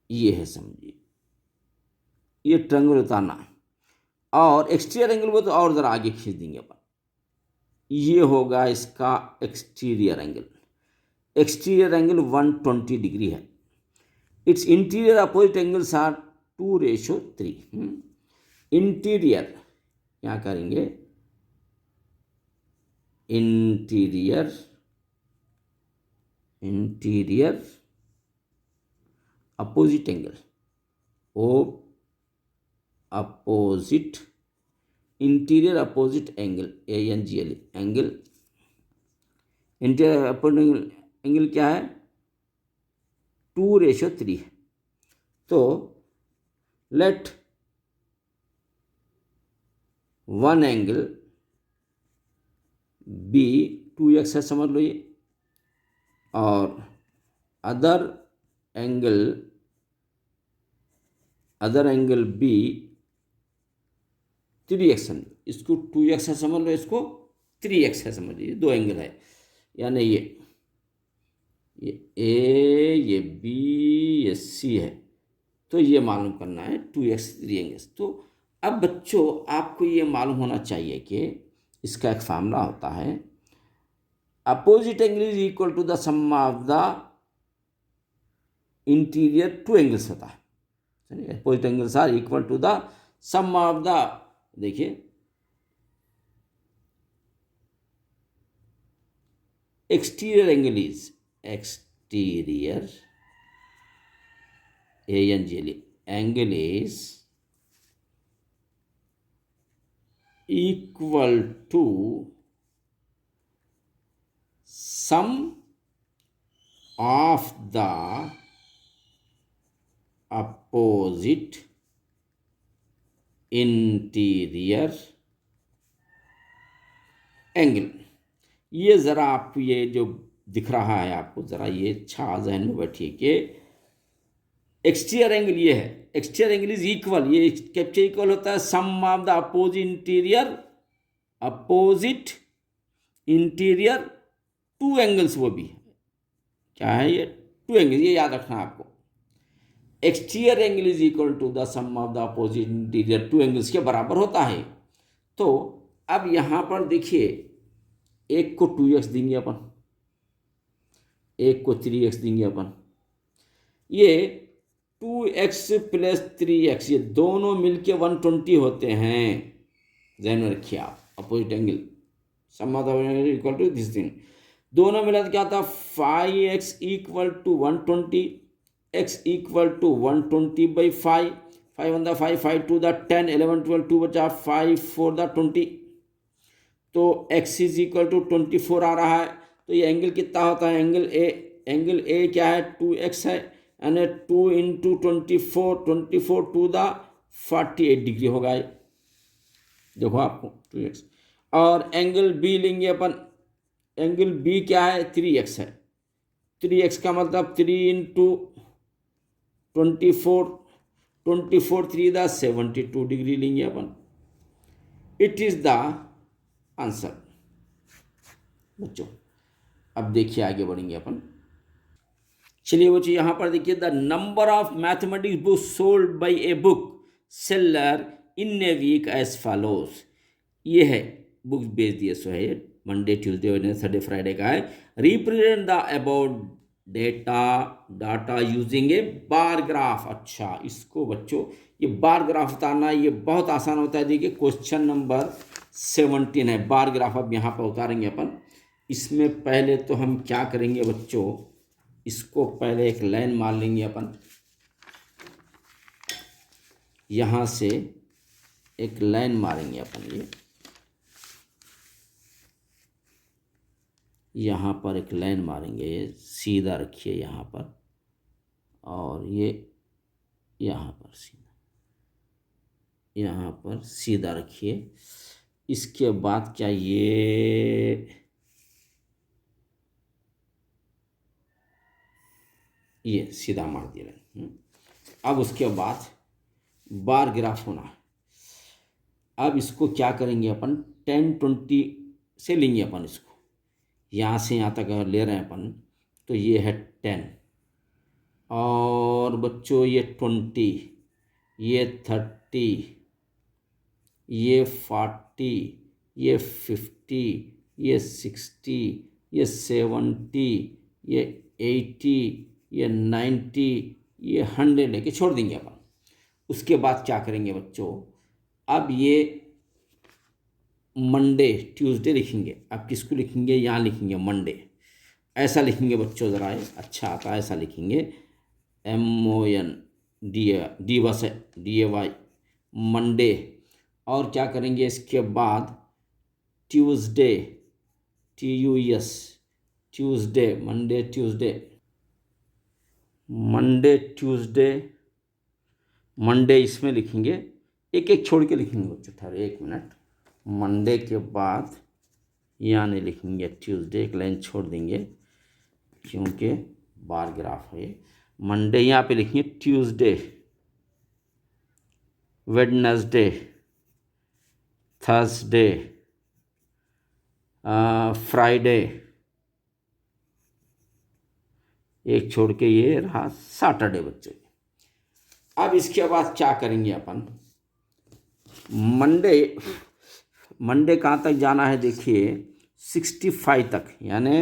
ये है समझिए, ये ट्रायंगल उतारना। और एक्सटीरियर एंगल वो तो और ज़रा आगे खींच देंगे अपन, ये होगा इसका exterior angle, exterior angle 120 degree है। It's interior opposite angles are 2:3। Interior क्या करेंगे, इंटीरियर, इंटीरियर अपोजिट एंगल, ओ opposite, interior opposite angle, ANGL angle, interior opposite angle क्या है 2:3 है। तो let one angle B 2x है समझ लो ये, और अदर एंगल बी 3x है, इसको 2x है समझ लो, इसको 3x है समझ लीजिए, दो एंगल है, यानी ये A, ये B, ये C है, तो ये मालूम करना है 2x 3x। तो अब बच्चों आपको ये मालूम होना चाहिए कि इसका एक फार्मूला होता है, opposite angle is equal to the sum of the interior two angles होता है, opposite angles are equal to the sum of the, देखिए exterior angle is, exterior ANGL angle is equal to sum of the opposite interior angle. ये ज़रा आपको ये जो दिख रहा है आपको, ज़रा ये अच्छा जहन में बैठिए कि एक्सटीरियर एंगल ये है, एक्सटीरियर एंगल इज इक्वल, ये कैप्चर इक्वल होता है sum of the opposite interior two angles, वो भी क्या है ये 2 एंगल, ये याद रखना है आपको। Exterior angle is equal to the sum of the opposite interior 2 angles के बराबर होता है। तो अब यहाँ पर देखिए, एक को 2x देंगे अपन, एक को 3x देंगे अपन, ये 2x प्लस 3x ये दोनों मिलके 120 होते हैं, ध्यान में रखिए आप। Opposite angle sum of the angle equal to this thing, दोनों मिला तो क्या था 5x equal to 120, x equal to 120/5, 5 1 द 5, 5 2 द 10, 11 12 2 बचा 5 4 द 20, तो x इज इक्वल टू 24 आ रहा है। तो ये एंगल कितना होता है, एंगल ए क्या है 2x है, यानी 2 × 24, 24 टू द 48 डिग्री होगा ये, देखो आपको 2x। और एंगल बी लेंगे अपन, एंगल बी क्या है 3x है, 3x का मतलब 3 इंटू 24, 24 3 द 72 डिग्री लेंगे अपन। It is the answer. बच्चों अब देखिए आगे बढ़ेंगे अपन। चलिए बच्चों यहाँ पर देखिए, the number of mathematics book sold by a book seller in a week as follows. ये है बुक्स बेच दिए सो है, मंडे ट्यूसडे वेडनेसडे फ्राइडे का है। Represent the about data using A bar graph. अच्छा, इसको बच्चों ये बार ग्राफ उतारना ये बहुत आसान होता है। देखिए क्वेश्चन नंबर 17 है, बार ग्राफ अब यहाँ पर उतारेंगे अपन। इसमें पहले तो हम क्या करेंगे बच्चों, इसको पहले एक लाइन मार लेंगे अपन, यहाँ से एक लाइन मारेंगे अपन। ये यहाँ पर एक लाइन मारेंगे, ये सीधा रखिए यहाँ पर, और ये यहाँ पर सीधा, यहाँ पर सीधा रखिए। इसके बाद क्या ये सीधा मार दिया लाइन। अब उसके बाद बार ग्राफ होना है। अब इसको क्या करेंगे अपन, 10 20 से लेंगे अपन इसको, यहाँ से यहाँ तक अगर ले रहे हैं अपन तो ये है 10, और बच्चों ये 20, ये 30, ये 40, ये 50, ये 60, ये 70, ये 80, ये 90, ये 100 लेके छोड़ देंगे अपन। उसके बाद क्या करेंगे बच्चों, अब ये मंडे ट्यूसडे लिखेंगे। अब किसको लिखेंगे, यहाँ लिखेंगे मंडे, ऐसा लिखेंगे बच्चों, ज़रा अच्छा आता है ऐसा लिखेंगे, MONDAY मंडे। और क्या करेंगे इसके बाद, Tuesday TUS Tuesday, Monday Tuesday, Monday Tuesday, Monday इसमें लिखेंगे, एक एक छोड़ के लिखेंगे बच्चों, ठहरे 1 मिनट। मंडे के बाद यहाँ नहीं लिखेंगे, ट्यूसडे एक लाइन छोड़ देंगे क्योंकि बार ग्राफ है। मंडे यहाँ पे लिखेंगे, ट्यूसडे, वेडनेसडे, थर्सडे, फ्राइडे, एक छोड़ के ये रहा सैटरडे बच्चों। अब इसके बाद क्या करेंगे अपन, मंडे कहाँ तक जाना है देखिए, 65 तक, यानी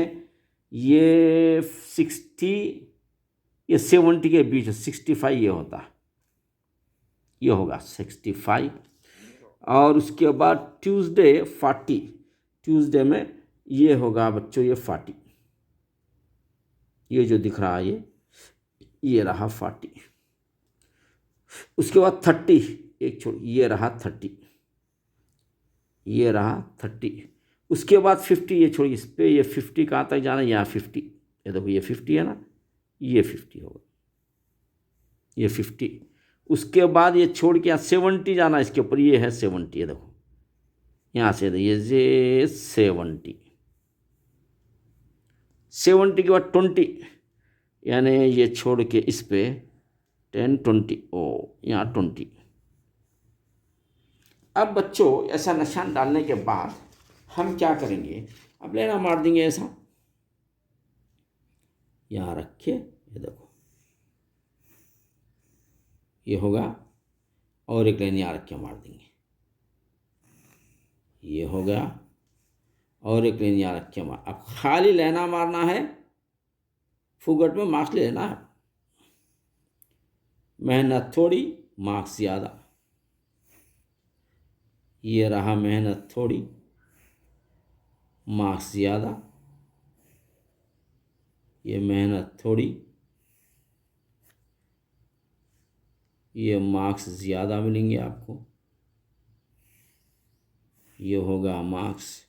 ये 60 ये 70 के बीच 65 ये होता है, ये होगा 65। और उसके बाद ट्यूसडे 40, ट्यूसडे में ये होगा बच्चों ये 40, ये जो दिख रहा है ये रहा 40। उसके बाद 30, एक छोड़, ये रहा 30, ये रहा 30। उसके बाद 50, ये छोड़िए, इस पे ये 50 कहाँ तक जाना है, यहाँ 50, ये देखो ये 50 है ना, ये 50 होगा, ये 50। उसके बाद ये छोड़ के यहाँ 70 जाना है इसके ऊपर, ये है 70, ये देखो यहाँ से ये 70 के बाद 20, यानी ये छोड़ के इस पे 10 20, ओ यहाँ 20। अब बच्चों ऐसा निशान डालने के बाद हम क्या करेंगे, अब लेना मार देंगे ऐसा, यहाँ रखे, ये देखो ये होगा, और एक लाइन यहाँ रख के मार देंगे, ये होगा, और एक लाइन यहाँ रख के मार। अब खाली लेना मारना है, फुगट में मार्क्स लेना है, मेहनत थोड़ी मार्क्स ज़्यादा। ये रहा मेहनत थोड़ी मार्क्स ज़्यादा, ये मेहनत थोड़ी, ये मार्क्स ज़्यादा मिलेंगे आपको, ये होगा मार्क्स,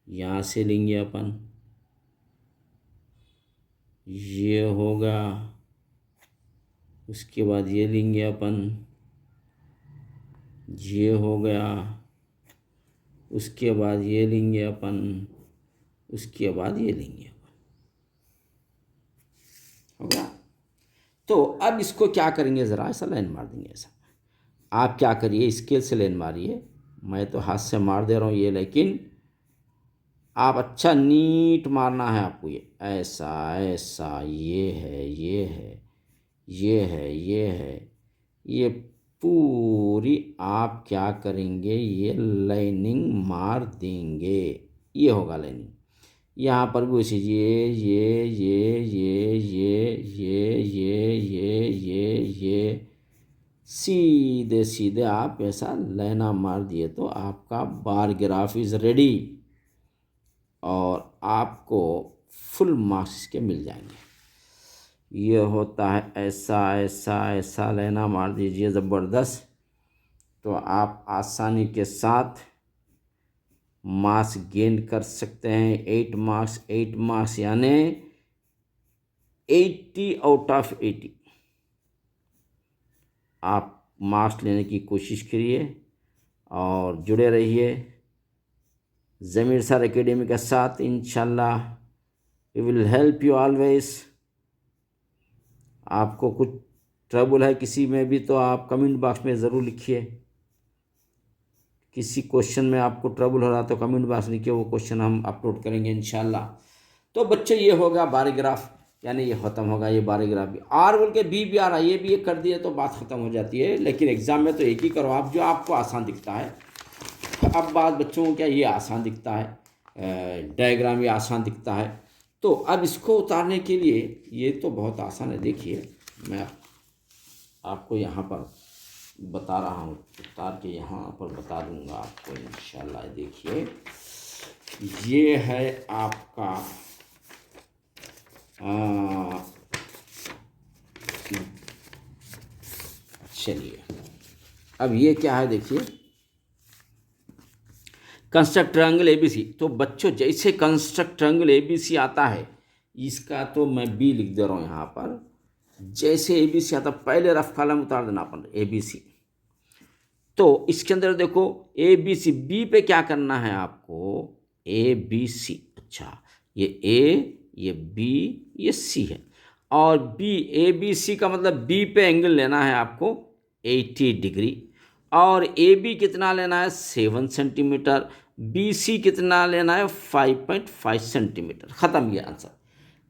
यहाँ से लेंगे अपन, ये होगा, उसके बाद ये लेंगे अपन, ये हो गया, उसके बाद ये लेंगे अपन, उसके बाद ये लेंगे अपन। हो गया। तो अब इसको क्या करेंगे, ज़रा ऐसा लाइन मार देंगे। ऐसा आप क्या करिए, स्केल से लाइन मारिए, मैं तो हाथ से मार दे रहा हूँ ये, लेकिन आप अच्छा नीट मारना है आपको। ये ऐसा ऐसा, ये है, ये है, ये है, ये है, ये पूरी आप क्या करेंगे, ये लाइनिंग मार देंगे। ये होगा लाइनिंग। यहाँ पर भी उसी ये सीधे सीधे आप ऐसा लाइना मार दिए तो आपका बार ग्राफ इज़ रेडी और आपको फुल मार्क्स के मिल जाएंगे। ये होता है ऐसा ऐसा ऐसा लाइना मार दीजिए ज़बरदस्त, तो आप आसानी के साथ मार्क्स गेन कर सकते हैं। 8 मार्क्स यानी 80 आउट ऑफ 80 आप मार्क्स लेने की कोशिश करिए और जुड़े रहिए ज़मीर सर एकेडमी के साथ। इंशाल्लाह we will help you always. आपको कुछ ट्रबल है किसी में भी तो आप कमेंट बॉक्स में ज़रूर लिखिए। किसी क्वेश्चन में आपको ट्रबल हो रहा तो कमेंट बॉक्स में लिखिए, वो क्वेश्चन हम अपलोड करेंगे इंशाल्लाह। तो बच्चे ये होगा बार ग्राफ, यानी ये ख़त्म होगा ये बार ग्राफ भी। आर बोल के बी भी आ रहा है, ये भी एक कर दिए तो बात ख़त्म हो जाती है। लेकिन एग्ज़ाम में तो एक ही करो आप, जो आपको आसान दिखता है। अब बात बच्चों को क्या ये आसान दिखता है, डायग्राम ये आसान दिखता है, तो अब इसको उतारने के लिए ये तो बहुत आसान है। देखिए मैं आपको यहाँ पर बता रहा हूँ, उतार के यहाँ पर बता दूँगा आपको इंशाल्लाह। देखिए ये है आपका चलिए अब ये क्या है, देखिए कंस्ट्रक्ट ट्रायंगल एबीसी। तो बच्चों जैसे कंस्ट्रक्ट ट्रायंगल एबीसी आता है, इसका तो मैं बी लिख दे रहा हूँ यहाँ पर। जैसे एबीसी आता पहले रफ कॉलम उतार देना अपन एबीसी। तो इसके अंदर देखो एबीसी, बी पे क्या करना है आपको, एबीसी। अच्छा ये ए, ये बी, ये सी है, और बी एबीसी का मतलब बी पे एंगल लेना है आपको 80 डिग्री, और ए बी कितना लेना है 7 सेंटीमीटर, बी सी कितना लेना है 5.5 सेंटीमीटर। ख़त्म ये आंसर।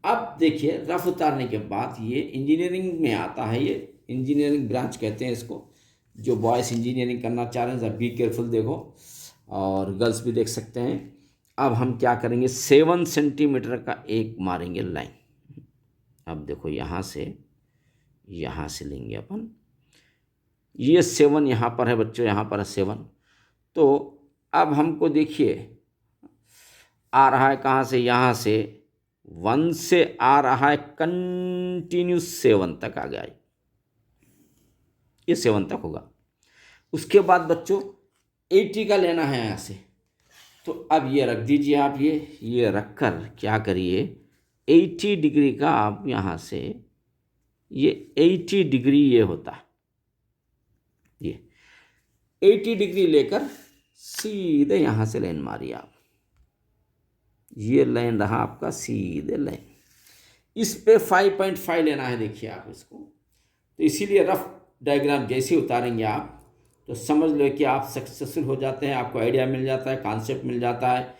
अब देखिए रफ उतारने के बाद ये इंजीनियरिंग में आता है, ये इंजीनियरिंग ब्रांच कहते हैं इसको। जो बॉयज़ इंजीनियरिंग करना चाह रहे हैं जब बी केयरफुल देखो, और गर्ल्स भी देख सकते हैं। अब हम क्या करेंगे, 7 सेंटीमीटर का एक मारेंगे लाइन। अब देखो यहाँ से लेंगे अपन, ये 7 यहाँ पर है बच्चों, यहाँ पर है 7। तो अब हमको देखिए आ रहा है कहाँ से, यहाँ से 1 से आ रहा है कंटिन्यूस 7 तक आ गया, ये 7 तक होगा। उसके बाद बच्चों 80 का लेना है यहाँ से, तो अब ये रख दीजिए आप, ये रख कर क्या करिए 80 डिग्री का आप यहाँ से, ये 80 डिग्री ये होता है, ये 80 डिग्री लेकर सीधे यहाँ से लाइन मारिए आप। ये लाइन रहा आपका सीधे लाइन, इस पे 5.5 लेना है। देखिए आप इसको, तो इसीलिए रफ डायग्राम जैसे उतारेंगे आप तो समझ लो कि आप सक्सेसफुल हो जाते हैं, आपको आइडिया मिल जाता है, कॉन्सेप्ट मिल जाता है।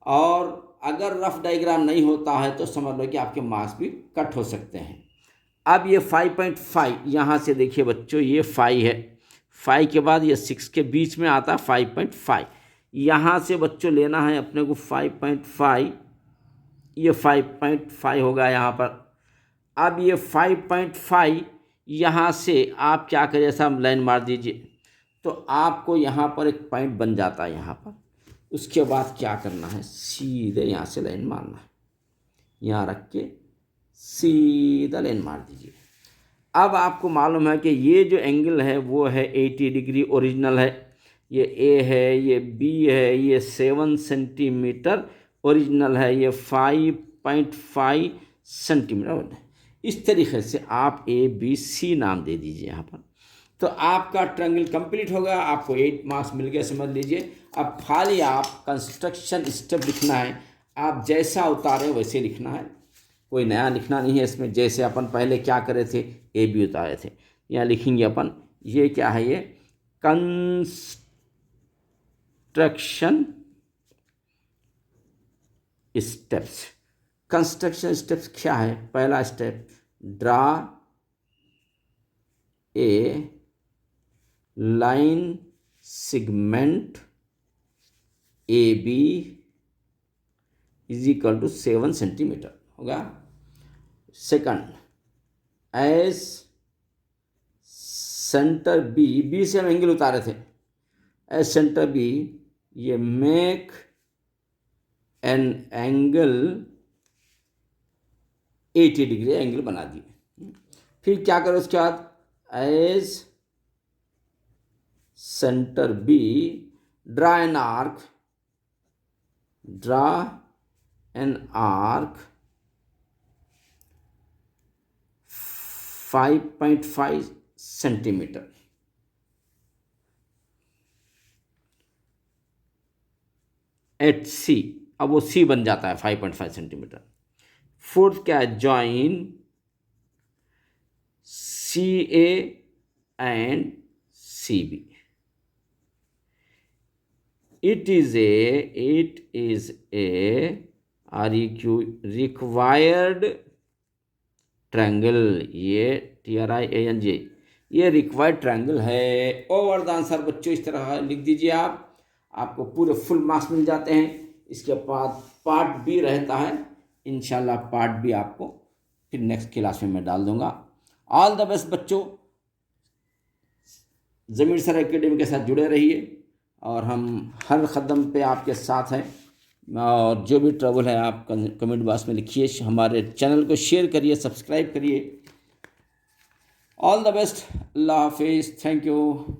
और अगर रफ डायग्राम नहीं होता है तो समझ लो कि आपके मार्क्स भी कट हो सकते हैं। अब ये 5.5 यहाँ से देखिए बच्चों, ये 5 है, 5 के बाद ये 6 के बीच में आता है 5.5। यहाँ से बच्चों लेना है अपने को 5.5, ये 5.5 होगा यहाँ पर। अब ये 5.5 यहाँ से आप क्या करिए, ऐसा लाइन मार दीजिए तो आपको यहाँ पर एक पॉइंट बन जाता है यहाँ पर। उसके बाद क्या करना है, सीधे यहाँ से लाइन मारना है, यहाँ रख के सीधा लाइन मार दीजिए। अब आपको मालूम है कि ये जो एंगल है वो है 80 डिग्री ओरिजिनल है, ये ए है, ये बी है, ये 7 सेंटीमीटर ओरिजिनल है, ये 5.5 सेंटीमीटर। इस तरीके से आप ए बी सी नाम दे दीजिए यहाँ पर, तो आपका ट्रायंगल कंप्लीट हो गया। आपको 8 मार्क्स मिल गए, समझ लीजिए। अब खाली आप कंस्ट्रक्शन स्टेप लिखना है, आप जैसा उतारे वैसे लिखना है, कोई नया लिखना नहीं है इसमें। जैसे अपन पहले क्या करे थे, ए बी उतारे थे, यहाँ लिखेंगे अपन, ये क्या है, ये कंस्ट्रक्शन स्टेप्स। कंस्ट्रक्शन स्टेप्स क्या है, पहला step, draw a line segment A B is equal to 7 centimetre होगा। Second, as centre B, B से हम एंगल उतारे थे, एज सेंटर बी ये make an angle 80 degree angle बना दिए। फिर क्या करो उसके बाद, as centre B draw an arc, draw an arc 5.5 centimetre. At C, अब वो सी बन जाता है 5.5 सेंटीमीटर। फोर्थ क्या है, join C A and C B. It is a REQ required triangle, ये TRIANG, ये रिक्वायर्ड ट्रायंगल है। ओवर द आंसर बच्चों इस तरह लिख दीजिए आप, आपको पूरे फुल मार्क्स मिल जाते हैं। इसके बाद पार्ट बी रहता है, इंशाल्लाह पार्ट बी आपको फिर नेक्स्ट क्लास में मैं डाल दूंगा। ऑल द बेस्ट बच्चों, ज़मीर सर एकेडमी के साथ जुड़े रहिए और हम हर कदम पे आपके साथ हैं। और जो भी ट्रबल है आप कमेंट बॉक्स में लिखिए, हमारे चैनल को शेयर करिए, सब्सक्राइब करिए। ऑल द बेस्ट, अल्लाह हाफिज़, थैंक यू।